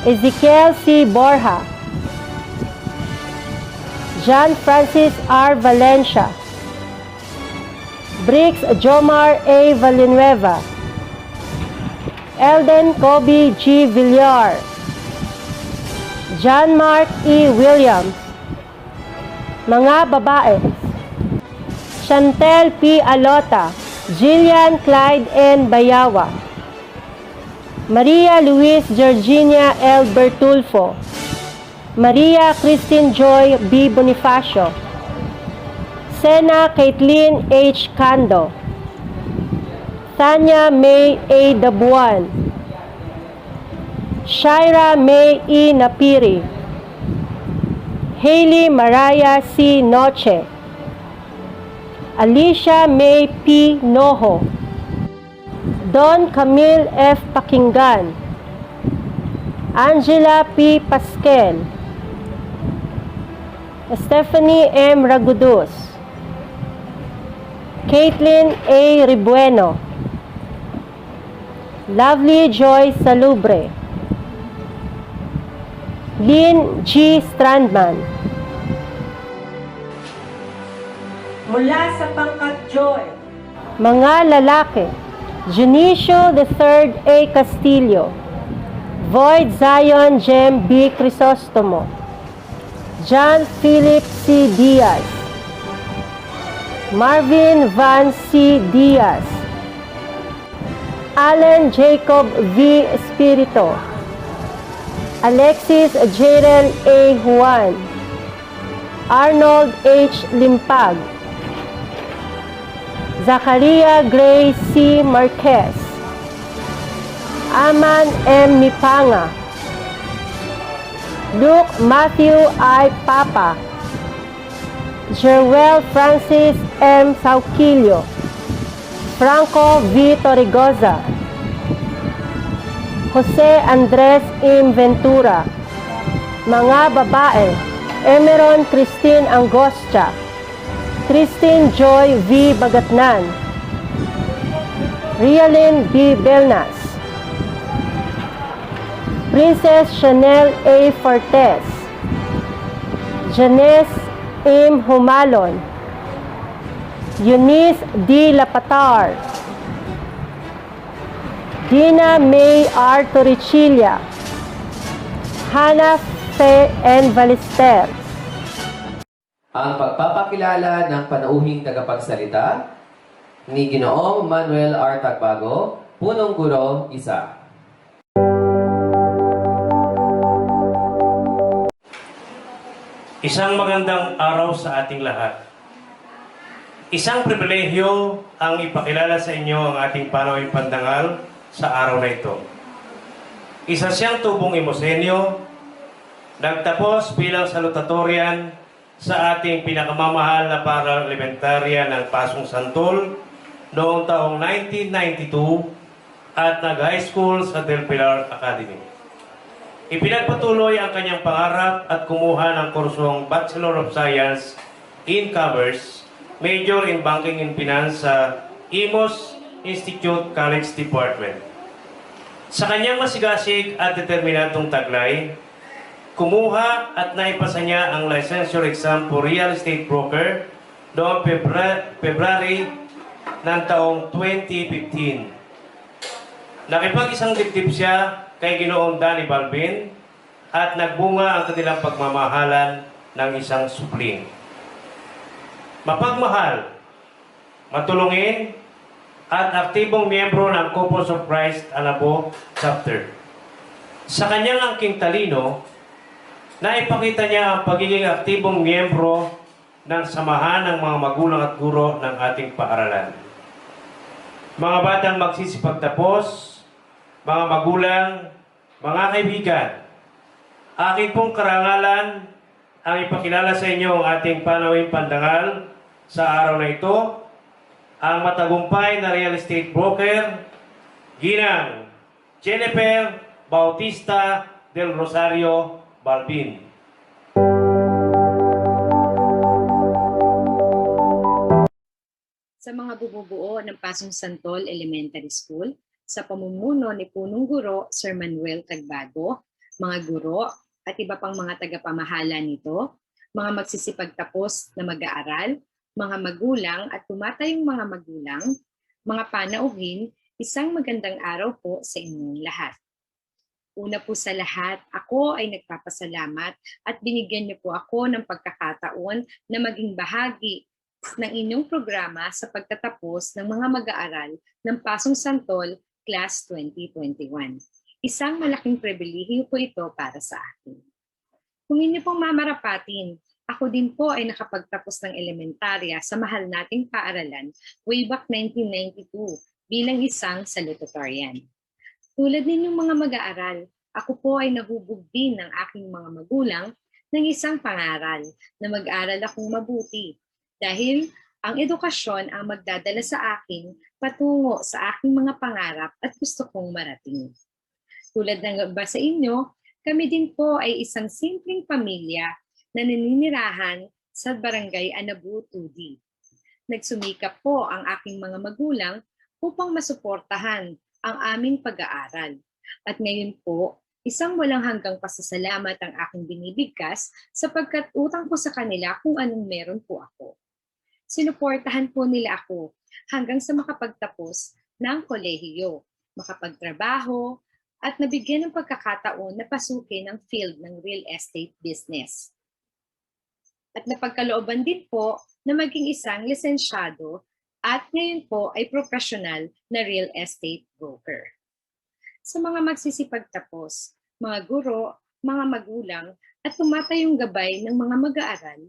Ezekiel C. Borja, John Francis R. Valencia, Briggs Jomar A. Villanueva, Elden Kobe G. Villar, John Mark E. Williams. Mga babae, Chantel P. Alota, Jillian Clyde N. Bayawa, Maria Luis Georgina L. Bertulfo, Maria Christine Joy B. Bonifacio, Sena Caitlin H. Cando, Tanya May A. Dabuan, Shaira May E. Napiri, Hailey Mariah C. Noche, Alicia May P. Noho, Don Camille F. Pakinggan, Angela P. Pasquel, Stephanie M. Ragudus, Caitlin A. Ribueno, Lovely Joy Salubre, Lynn G. Strandman. Mula sa pangkat Joy, mga lalaki, Junicio III A. Castillo, Void Zion Jem B. Crisostomo, John Philip C. Diaz, Marvin Van C. Diaz, Alan Jacob V. Espirito, Alexis Jarel A. Juan, Arnold H. Limpag, Zacharia Gray C. Marquez, Aman M. Mipanga, Luke Matthew I. Papa, Jerwell Francis M. Sauquillo, Franco V. Torregoza, Jose Andres M. Ventura. Mga babae, Emeron Christine Angostia, Christine Joy V. Bagatnan, Rialyn B. Belnas, Princess Chanel A. Fortes, Janice M. Humalon, Eunice D. Lapatar, Dina May R. Torricilla, Hannah Fe N. Ballester. Ang pagpapakilala ng panauhing tagapagsalita ni Ginoong Manuel R. Tagbago, Punong Guro, 1. Isang magandang araw sa ating lahat. Isang pribilehyo ang ipakilala sa inyo ang ating panauhing pandangal sa araw na ito. Isa siyang tubong Imosenyo, nagtapos bilang salutatorian sa ating pinakamamahal na para-elementarya ng Pasong Santol noong taong 1992 at nag-high school sa Del Pilar Academy. Ipinagpatuloy ang kanyang pangarap at kumuha ng kursong Bachelor of Science in Commerce, Major in Banking and Finance sa Imos Institute College Department. Sa kanyang masigasig at determinadong taglay, kumuha at naipasa niya ang licensure exam for real estate broker noong February ng taong 2015. Nakipag-isang dibdib siya kay Ginoong Danny Balbin at nagbunga ang kanilang pagmamahalan ng isang supling. Mapagmahal, matulungin, at aktibong miyembro ng Couples of Christ Alabo Chapter. Sa kanyang angking talino, naipakita niya ang pagiging aktibong miyembro ng samahan ng mga magulang at guro ng ating paaralan. Mga batang magsisipagtapos, mga magulang, mga kaibigan, aking pong karangalan ang ipakilala sa inyo ang ating panawing pandangal sa araw na ito, ang matagumpay na real estate broker, Ginang Jennifer Bautista del Rosario Balbin. Sa mga bumubuo ng Pasong Santol Elementary School, sa pamumuno ni Punong Guro Sir Manuel Tagbago, mga guro at iba pang mga tagapamahala nito, mga magsisipagtapos na mag-aaral, mga magulang at tumatayong mga magulang, mga panauhin, isang magandang araw po sa inyong lahat. Una po sa lahat, ako ay nagpapasalamat at binigyan niyo po ako ng pagkakataon na maging bahagi ng inyong programa sa pagtatapos ng mga mag-aaral ng Pasong Santol Class 2021. Isang malaking pribilehiyo po ito para sa akin. Kung inyo pong mamarapatin, ako din po ay nakapagtapos ng elementarya sa mahal nating paaralan way back 1992 bilang isang salutatorian. Tulad ninyong mga mag-aaral, ako po ay nahubog din ng aking mga magulang ng isang pangaral na mag-aral akong mabuti dahil ang edukasyon ang magdadala sa akin patungo sa aking mga pangarap at gusto kong marating. Tulad ng iba sa inyo, kami din po ay isang simpleng pamilya na naninirahan sa Barangay Anabu 2D. Nagsumikap po ang aking mga magulang upang masuportahan ang aming pag-aaral. At ngayon po, isang walang hanggang pasasalamat ang aking binibigkas sapagkat utang ko sa kanila kung anong meron po ako. Sinuportahan po nila ako hanggang sa makapagtapos ng kolehiyo, makapagtrabaho, at nabigyan ng pagkakataon na pasukin ang field ng real estate business. At napagkalooban din po na maging isang lisensyado at ngayon po ay professional na real estate broker. Sa mga magsisipagtapos, mga guro, mga magulang, at tumatayong gabay ng mga mag-aaral,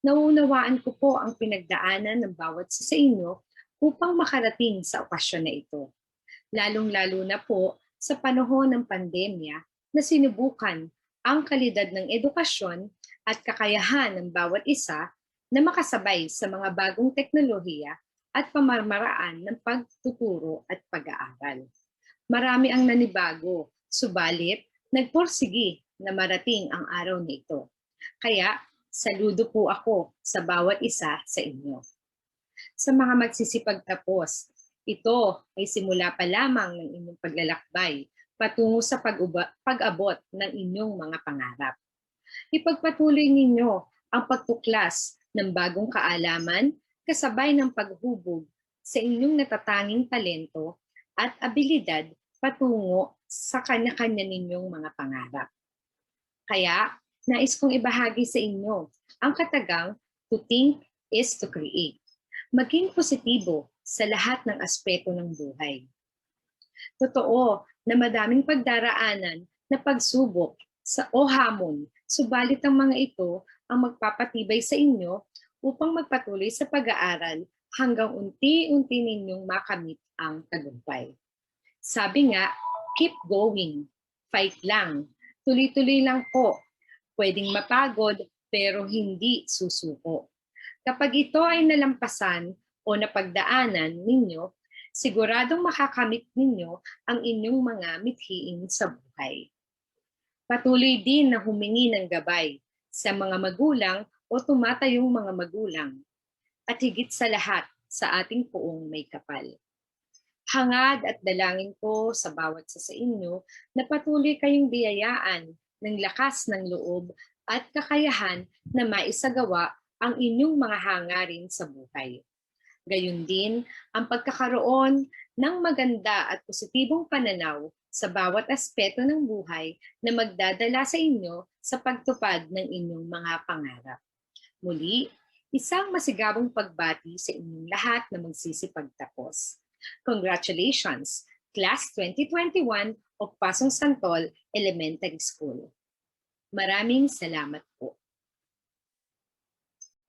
nauunawaan ko po ang pinagdaanan ng bawat isa sa inyo upang makarating sa okasyon na ito. Lalong-lalo na po sa panahon ng pandemya na sinubukan ang kalidad ng edukasyon at kakayahan ng bawat isa na makasabay sa mga bagong teknolohiya at pamamaraan ng pagtuturo at pag-aaral. Marami ang nanibago, subalit nagpursigi na marating ang araw na ito. Kaya saludo po ako sa bawat isa sa inyo. Sa mga magsisipagtapos, ito ay simula pa lamang ng inyong paglalakbay patungo sa pag-abot ng inyong mga pangarap. Ipagpatuloy ninyo ang pagtuklas ng bagong kaalaman kasabay ng paghubog sa inyong natatanging talento at abilidad patungo sa kanya-kanya ninyong mga pangarap. Kaya, nais kong ibahagi sa inyo ang katagang to think is to create. Maging positibo sa lahat ng aspeto ng buhay. Totoo na madaming pagdaraanan na pagsubok o hamon, subalit ang mga ito ang magpapatibay sa inyo upang magpatuloy sa pag-aaral hanggang unti-unti ninyong makamit ang tagumpay. Sabi nga, keep going, fight lang, tuloy-tuloy lang po. Pwedeng mapagod pero hindi susuko. Kapag ito ay nalampasan o napagdaanan ninyo, siguradong makakamit ninyo ang inyong mga mithiin sa buhay. Patuloy din na humingi ng gabay sa mga magulang o tumatayong mga magulang. At higit sa lahat, sa ating poong may kapal. Hangad at dalangin ko sa bawat isa sa inyo na patuloy kayong biyayaan ng lakas ng loob at kakayahan na maisagawa ang inyong mga hangarin sa buhay. Gayun din ang pagkakaroon ng maganda at positibong pananaw sa bawat aspeto ng buhay na magdadala sa inyo sa pagtupad ng inyong mga pangarap. Muli, isang masigabong pagbati sa inyong lahat na magsisipagtapos. Congratulations, Class 2021 of Pasong Santol Elementary School. Maraming salamat po.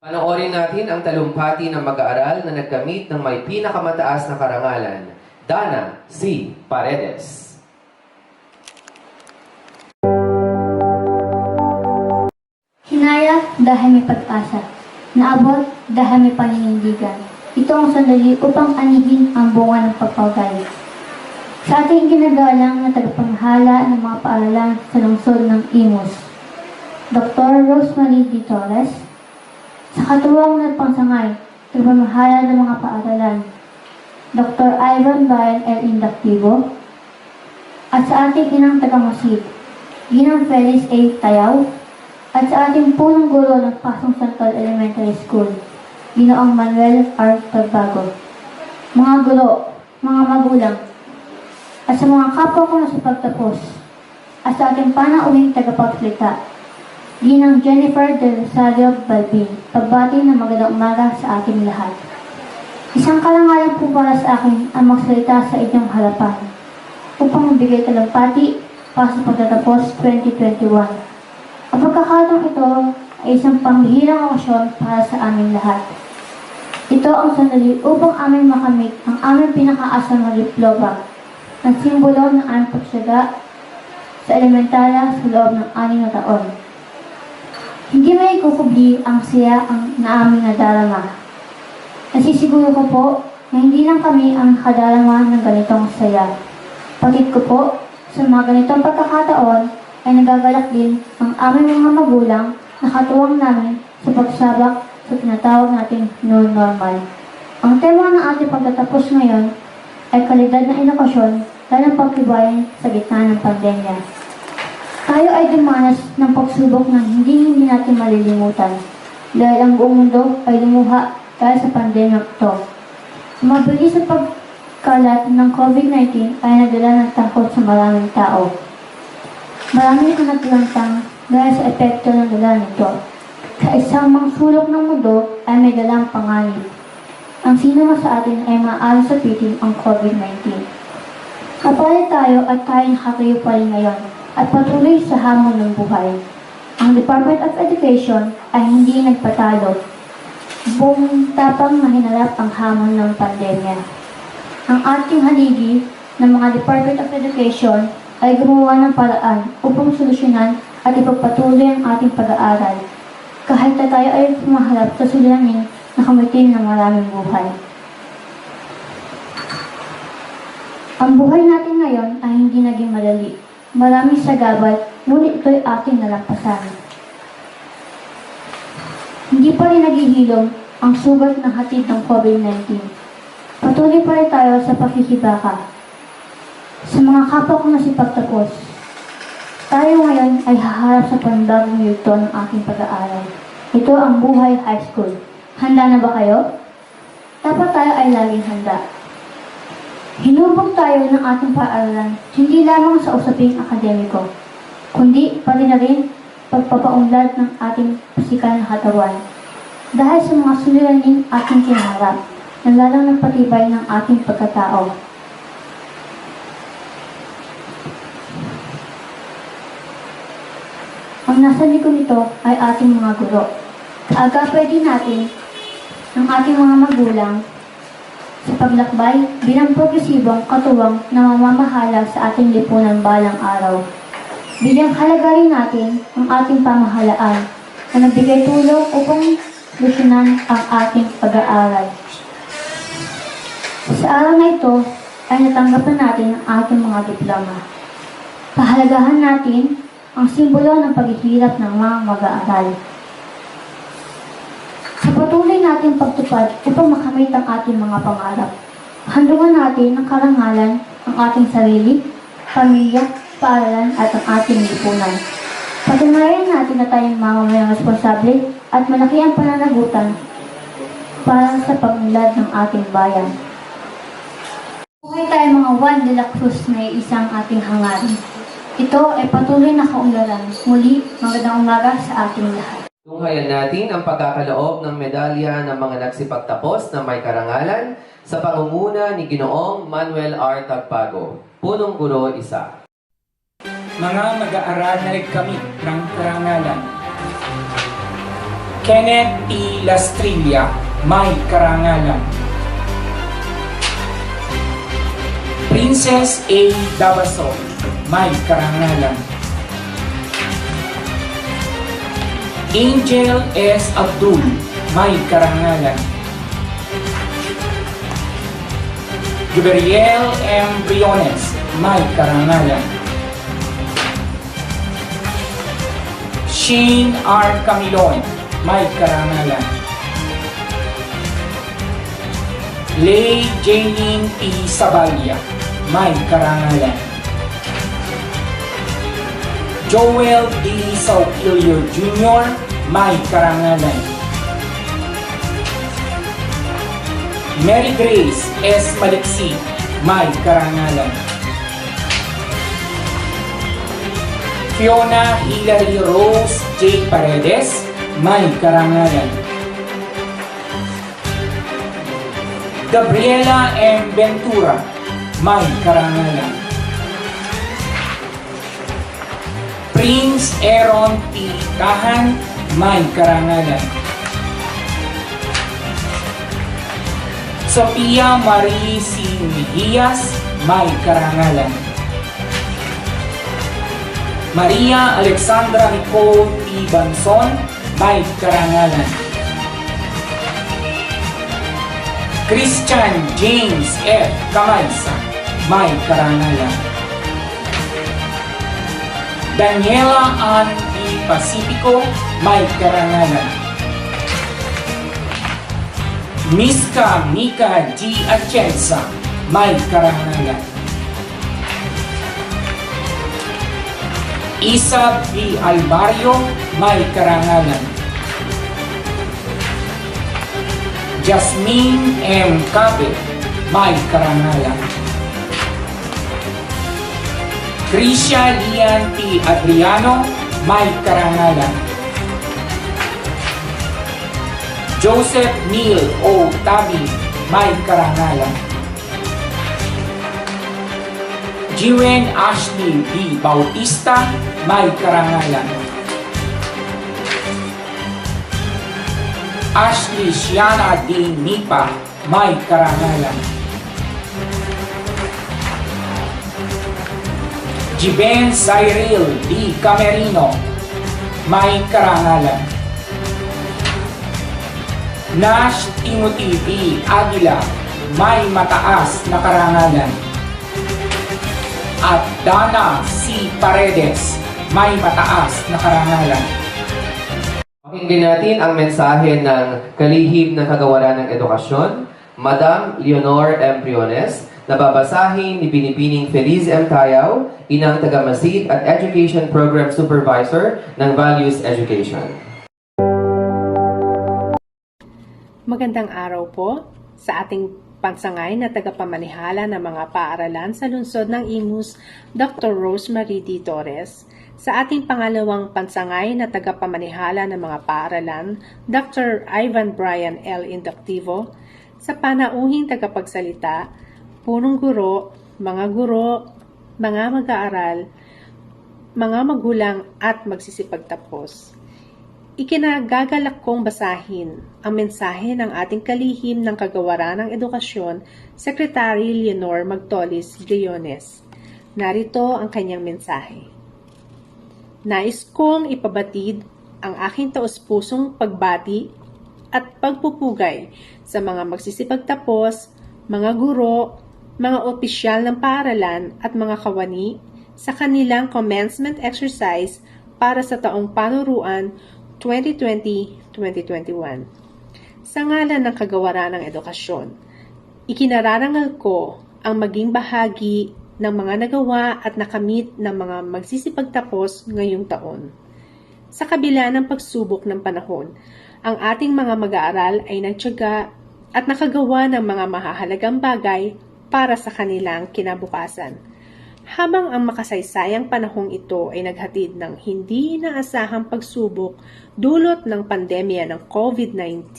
Panoorin natin ang talumpati ng mag-aaral na nagkamit ng may pinakamataas na karangalan, Dana C. Paredes. Hinaya dahil may pag-asa. Naabot dahil may paninindigan. Ito ang sandali upang anigin ang bunga ng pagpagay. Sa ating ginagalang na tagapanghala ng mga paaralan sa lungsod ng Imus, Dr. Rosemary D. Torres, sa katuwang nagpangsangay, tagapanghala ng mga paaralan, Dr. Ivan Bayan L. Indactivo, at sa ating inang tagamasid, Ginang Felix A. Tayaw, at sa ating punong guro ng Pasong Santol Elementary School, Ginoong Manuel R. Tagbago, mga guro, mga magulang, at sa mga kapwa ko na sa pagtapos, at sa ating panauwing tagapagsalita, Ginang Jennifer De Rosario Balbin, pagbati ng magandang umaga sa ating lahat. Isang karangalan po para sa akin ang magsalita sa inyong harapan upang magbigay talumpati para sa pagtatapos 2021. Ang pagkakataong ito ay isang pambihirang okasyon para sa aming lahat. Ito ang sandali upang aming makamit ang aming pinakaasam na diploma ng simbolo ng aming pagsiyaga sa elementarya sa loob ng 6 na taon. Hindi may kukubli ang siya na aming nadarama. Nasisiguro ko po na hindi lang kami ang nakadarama ng ganitong saya. Patid ko po, sa mga ganitong pagkakataon ay nagagalak din ang aming mga magulang na katuwang namin sa pagsabak sa tinatawag nating new normal. Ang tema ng ating pagtatapos ngayon ay kalidad ng edukasyon dahil ang pagtibayan sa gitna ng pandemya. Tayo ay dumanas ng pagsubok na hindi natin malilimutan dahil ang buong mundo ay lumuha dahil sa pandemya ito. Mabilis sa pagkalat ng COVID-19 ay nagdala ng takot sa maraming tao. Maraming ang naglantang dahil sa epekto ng dala nito. Sa isang mga sulok ng mundo ay may dalang panganib. Ang sino sa atin ay maaaring sapitin ang COVID-19. Kapalit tayo at tayo nakatayo pa rin ngayon at patuloy sa hamon ng buhay. Ang Department of Education ay hindi nagpatalo. Buong tapang na hinarap ang hamon ng pandemya. Ang ating haligi ng mga Department of Education ay gumawa ng paraan upang solusyonan at ipagpatuloy ang ating pag-aaral. Kahit na tayo ay humaharap sa suliranin na kamitin ng maraming buhay. Ang buhay natin ngayon ay hindi naging madali. Maraming sagabal, ngunit ito'y ating nalampasan. Hindi pa rin naghihilom ang sugat ng hatid ng COVID-19. Patuloy pa rin tayo sa pakikibaka. Sa mga kapwa ko na sipagtapos, tayo ngayon ay haharap sa panibagong yugto ng ating pag-aaral. Ito ang Buhay High School. Handa na ba kayo? Dapat tayo ay laging handa. Hinubog tayo ng ating paaralan hindi lamang sa usaping akademiko, kundi pati na rin pagpapaunlad ng ating pisikal na katawan. Dahil sa mga suliraning ating kinaharap, na lalong nagpatibay ng ating pagkatao. Ang nasa likod nito ay ating mga guro. Kaagapay din natin ng ating mga magulang sa paglakbay bilang progresibong katuwang na mamamahala sa ating lipunan balang araw. Bilang halagarin natin ang ating pamahalaan na nagbigay tulong upang lusyonan ang ating pag-aaral. Sa araw na ito ay natanggapan natin ang ating mga diploma. Pahalagahan natin ang simbolo ng paghihirap ng mga mag-aaral. Sa patuloy natin pagtupad upang makamit ang ating mga pangarap, handungan natin ng karangalan ang ating sarili, pamilya, paaralan at ang ating lipunan. Patunayan natin na tayong mamamayang responsable at malaki ang pananagutan para sa pagunlad ng ating bayan. Buhay Lagi tayo mga Juan de la Cruz may isang ating hangarin. Ito ay patuloy na kaunlaran. Muli, magandang umaga sa ating lahat. Tunghayan natin ang pagkakaloob ng medalya ng mga nagsipagtapos na may karangalan sa pangunguna ni Ginoong Manuel R. Tagbago, punong guro 1. Mga mag-aaral na nagkamit ng karangalan. Kenneth P. Lastrilla, may karangalan. Princess A. Dabaso, may karangalan. Angel S. Abdul, may karangalan. Gabriel M. Briones, may karangalan. Shane R. Camilon, may karangalan. Lay Jaylin P. Sabalia, may karangalan. Joel D. Sauquillo Jr., may karangalan. Mary Grace S. Maliksi, may karangalan. Fiona Hilary Rose J. Paredes, may karangalan. Gabriela M. Ventura, may karangalan. Prince Aaron P. Tahan, may karangalan. Sophia Marie C. Mejias, may karangalan. Maria Alexandra Nicole P. Banson, may karangalan. Christian James F. Camaysa, may karangalan. Daniela Ann P. Pacifico, may karangalan. Miska Mika G. Atienza, may karangalan. Isa B. Alvario, may karangalan. Jasmine M. Cabe, may karangalan. Krisha Lian P. Adriano, may karangalan. Joseph Neil O. Tabi, may karangalan. Jiwen Ashley B. Bautista, may karangalan. Ashley Shiana D. Nipa, may karangalan. Jiben Cyril D. Camerino, may karangalan. Nash Timothy B. Aguila, may mataas na karangalan. At Dana C. Paredes, may mataas na karangalan. Pakinggan natin ang mensahe ng kalihim ng Kagawaran ng Edukasyon, Madam Leonor M. Briones, na babasahin ni Binibining Feliz M. Tayaw, inang tagamasid at Education Program Supervisor ng Values Education. Magandang araw po sa ating pansangay na tagapamanihala ng mga paaralan sa lungsod ng Imus, Dr. Rosemary D. Torres. Sa ating pangalawang pansangay na tagapamanihala ng mga paaralan, Dr. Ivan Brian L. Inductivo. Sa panauhing tagapagsalita, punong guro, mga mag-aaral, mga magulang at magsisipagtapos. Ikinagagalak kong basahin ang mensahe ng ating kalihim ng Kagawaran ng Edukasyon, Secretary Leonor Magtolis Briones. Narito ang kanyang mensahe. Nais kong ipabatid ang aking taus-pusong pagbati at pagpupugay sa mga magsisipagtapos, mga guro, mga opisyal ng paaralan at mga kawani sa kanilang commencement exercise para sa taong panuruan 2020-2021. Sa ngalan ng Kagawaran ng Edukasyon, ikinararangal ko ang maging bahagi ng mga nagawa at nakamit ng mga magsisipagtapos ngayong taon. Sa kabila ng pagsubok ng panahon, ang ating mga mag-aaral ay nagtiyaga at nakagawa ng mga mahahalagang bagay para sa kanilang kinabukasan. Habang ang makasaysayang panahong ito ay naghatid ng hindi inaasahang pagsubok dulot ng pandemya ng COVID-19,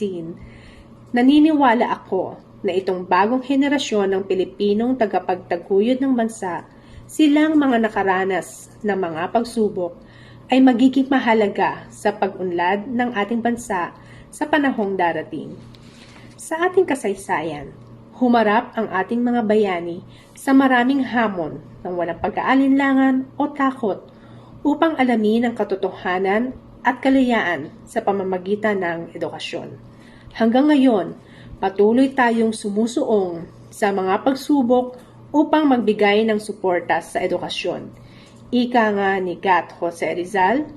naniniwala ako na itong bagong henerasyon ng Pilipinong tagapagtaguyod ng bansa, silang mga nakaranas ng mga pagsubok, ay magiging mahalaga sa pag-unlad ng ating bansa sa panahong darating. Sa ating kasaysayan, humarap ang ating mga bayani sa maraming hamon ng walang pag-aalinlangan o takot upang alamin ang katotohanan at kalayaan sa pamamagitan ng edukasyon. Hanggang ngayon, patuloy tayong sumusuong sa mga pagsubok upang magbigay ng suporta sa edukasyon. Ika nga ni Gat Jose Rizal,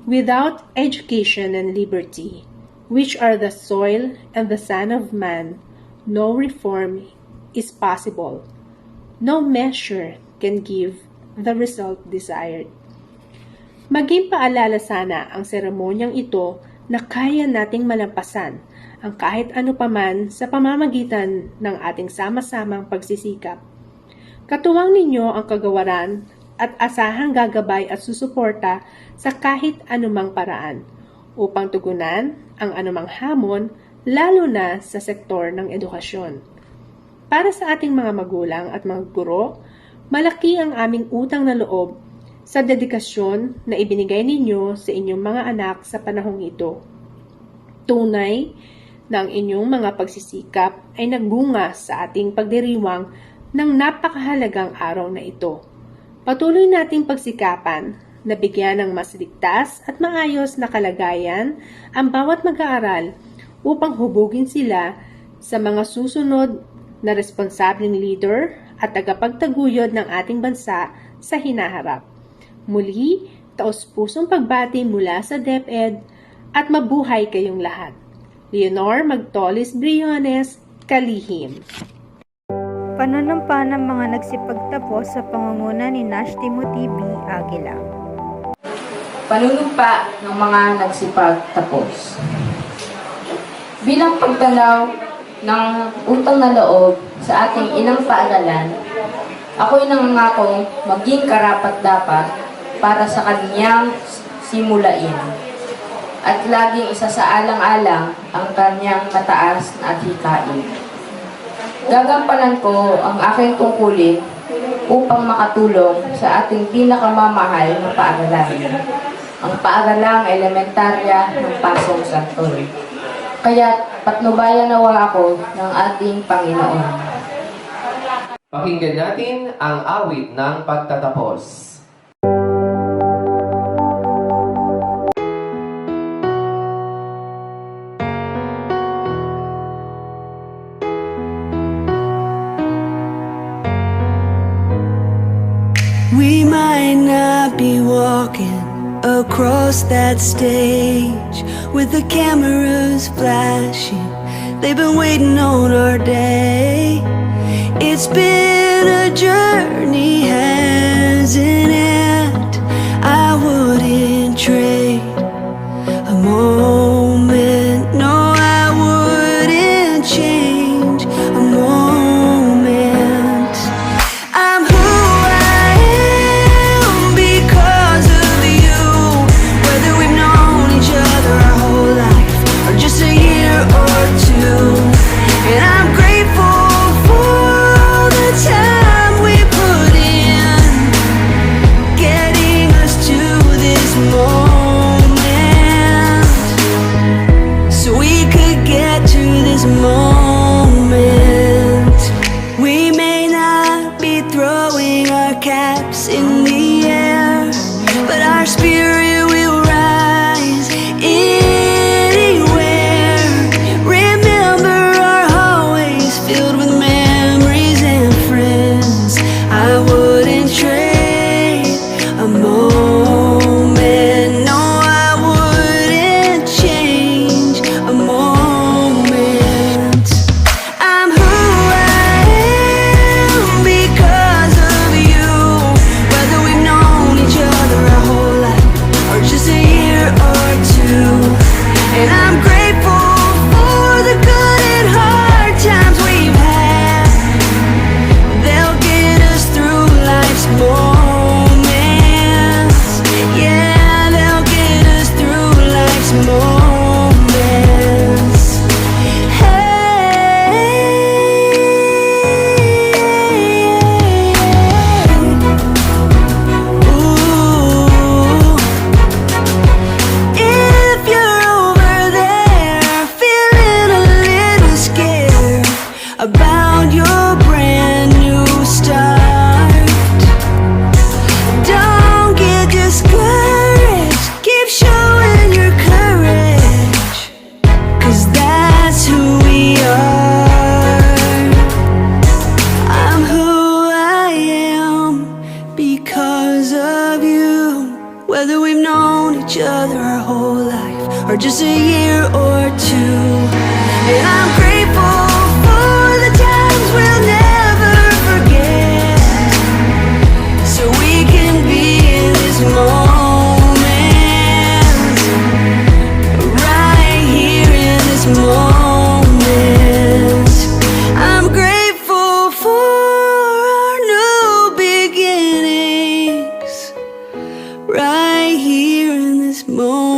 "Without education and liberty, which are the soil and the son of man, no reform is possible. No measure can give the result desired." Maging paalala sana ang seremonyang ito na kaya nating malampasan ang kahit ano paman sa pamamagitan ng ating sama-samang pagsisikap. Katuwang ninyo ang kagawaran at asahang gagabay at susuporta sa kahit anumang paraan upang tugunan ang anumang hamon, lalo na sa sektor ng edukasyon. Para sa ating mga magulang at mga guro, malaki ang aming utang na loob sa dedikasyon na ibinigay ninyo sa inyong mga anak sa panahong ito. Tunay na ang inyong mga pagsisikap ay nagbunga sa ating pagdiriwang ng napakahalagang araw na ito. Patuloy nating pagsikapan na bigyan ng mas ligtas at maayos na kalagayan ang bawat mag-aaral upang hubugin sila sa mga susunod na responsableng leader at tagapagtaguyod ng ating bansa sa hinaharap. Muli, taos-pusong pagbati mula sa DepEd at mabuhay kayong lahat. Leonor Magtolis Briones, Kalihim. Panunumpa ng mga nagsipagtapos sa pangunguna ni Nash Timothy B. Aguila. Panunumpa ng mga nagsipagtapos. Bilang pagtanaw ng utang na loob sa ating inang paaralan, ako'y nangangakong maging karapat-dapat para sa kanyang simulain at laging isasaalang-alang ang kanyang mataas na adhikain. Gagampanan ko ang aking tungkulin upang makatulong sa ating pinakamamahal na paaralan, ang paaralang elementarya ng Pasong Santol. Kaya't patnubayan nawa ako ng ating Panginoon. Pakinggan natin ang awit ng pagtatapos. We might not be walking across that stage with the cameras flashing. They've been waiting on our day. It's been a journey, hasn't it? I wouldn't trade a moment. No, I wouldn't change a moment. I'm who I am because of you. Whether we've known each other our whole life or just a year or two. And I'm grateful for the time we put or just a year or two. And I'm grateful for the times we'll never forget, so we can be in this moment, right here in this moment. I'm grateful for our new beginnings, right here in this moment.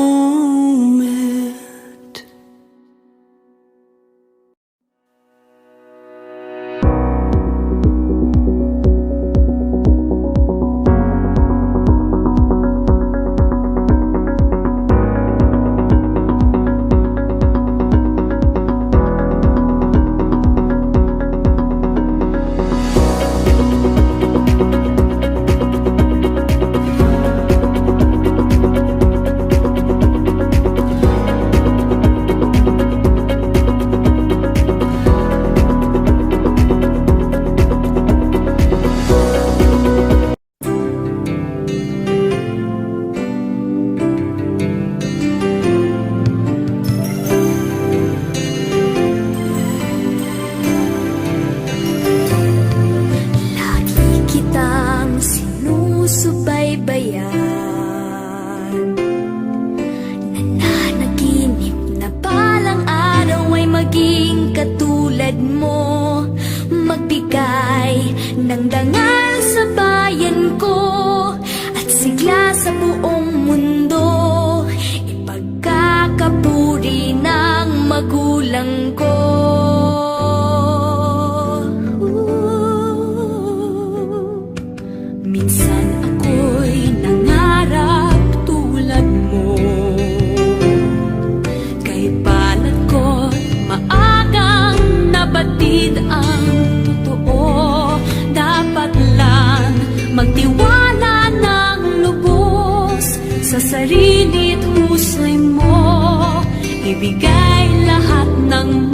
Lagi kitang sinusubaybayan, nananaginip na balang araw ay maging katulad mo, magbigay ng dangal sa bayan ko at sigla sa buong mundo, ipagkakapuri ng magulang ko. Minsan ako'y nangarap tulad mo, kay palad ko't maagang nabatid ang totoo. Dapat lang magtiwala ng lubos sa sarili't husay mo, ibigay lahat ng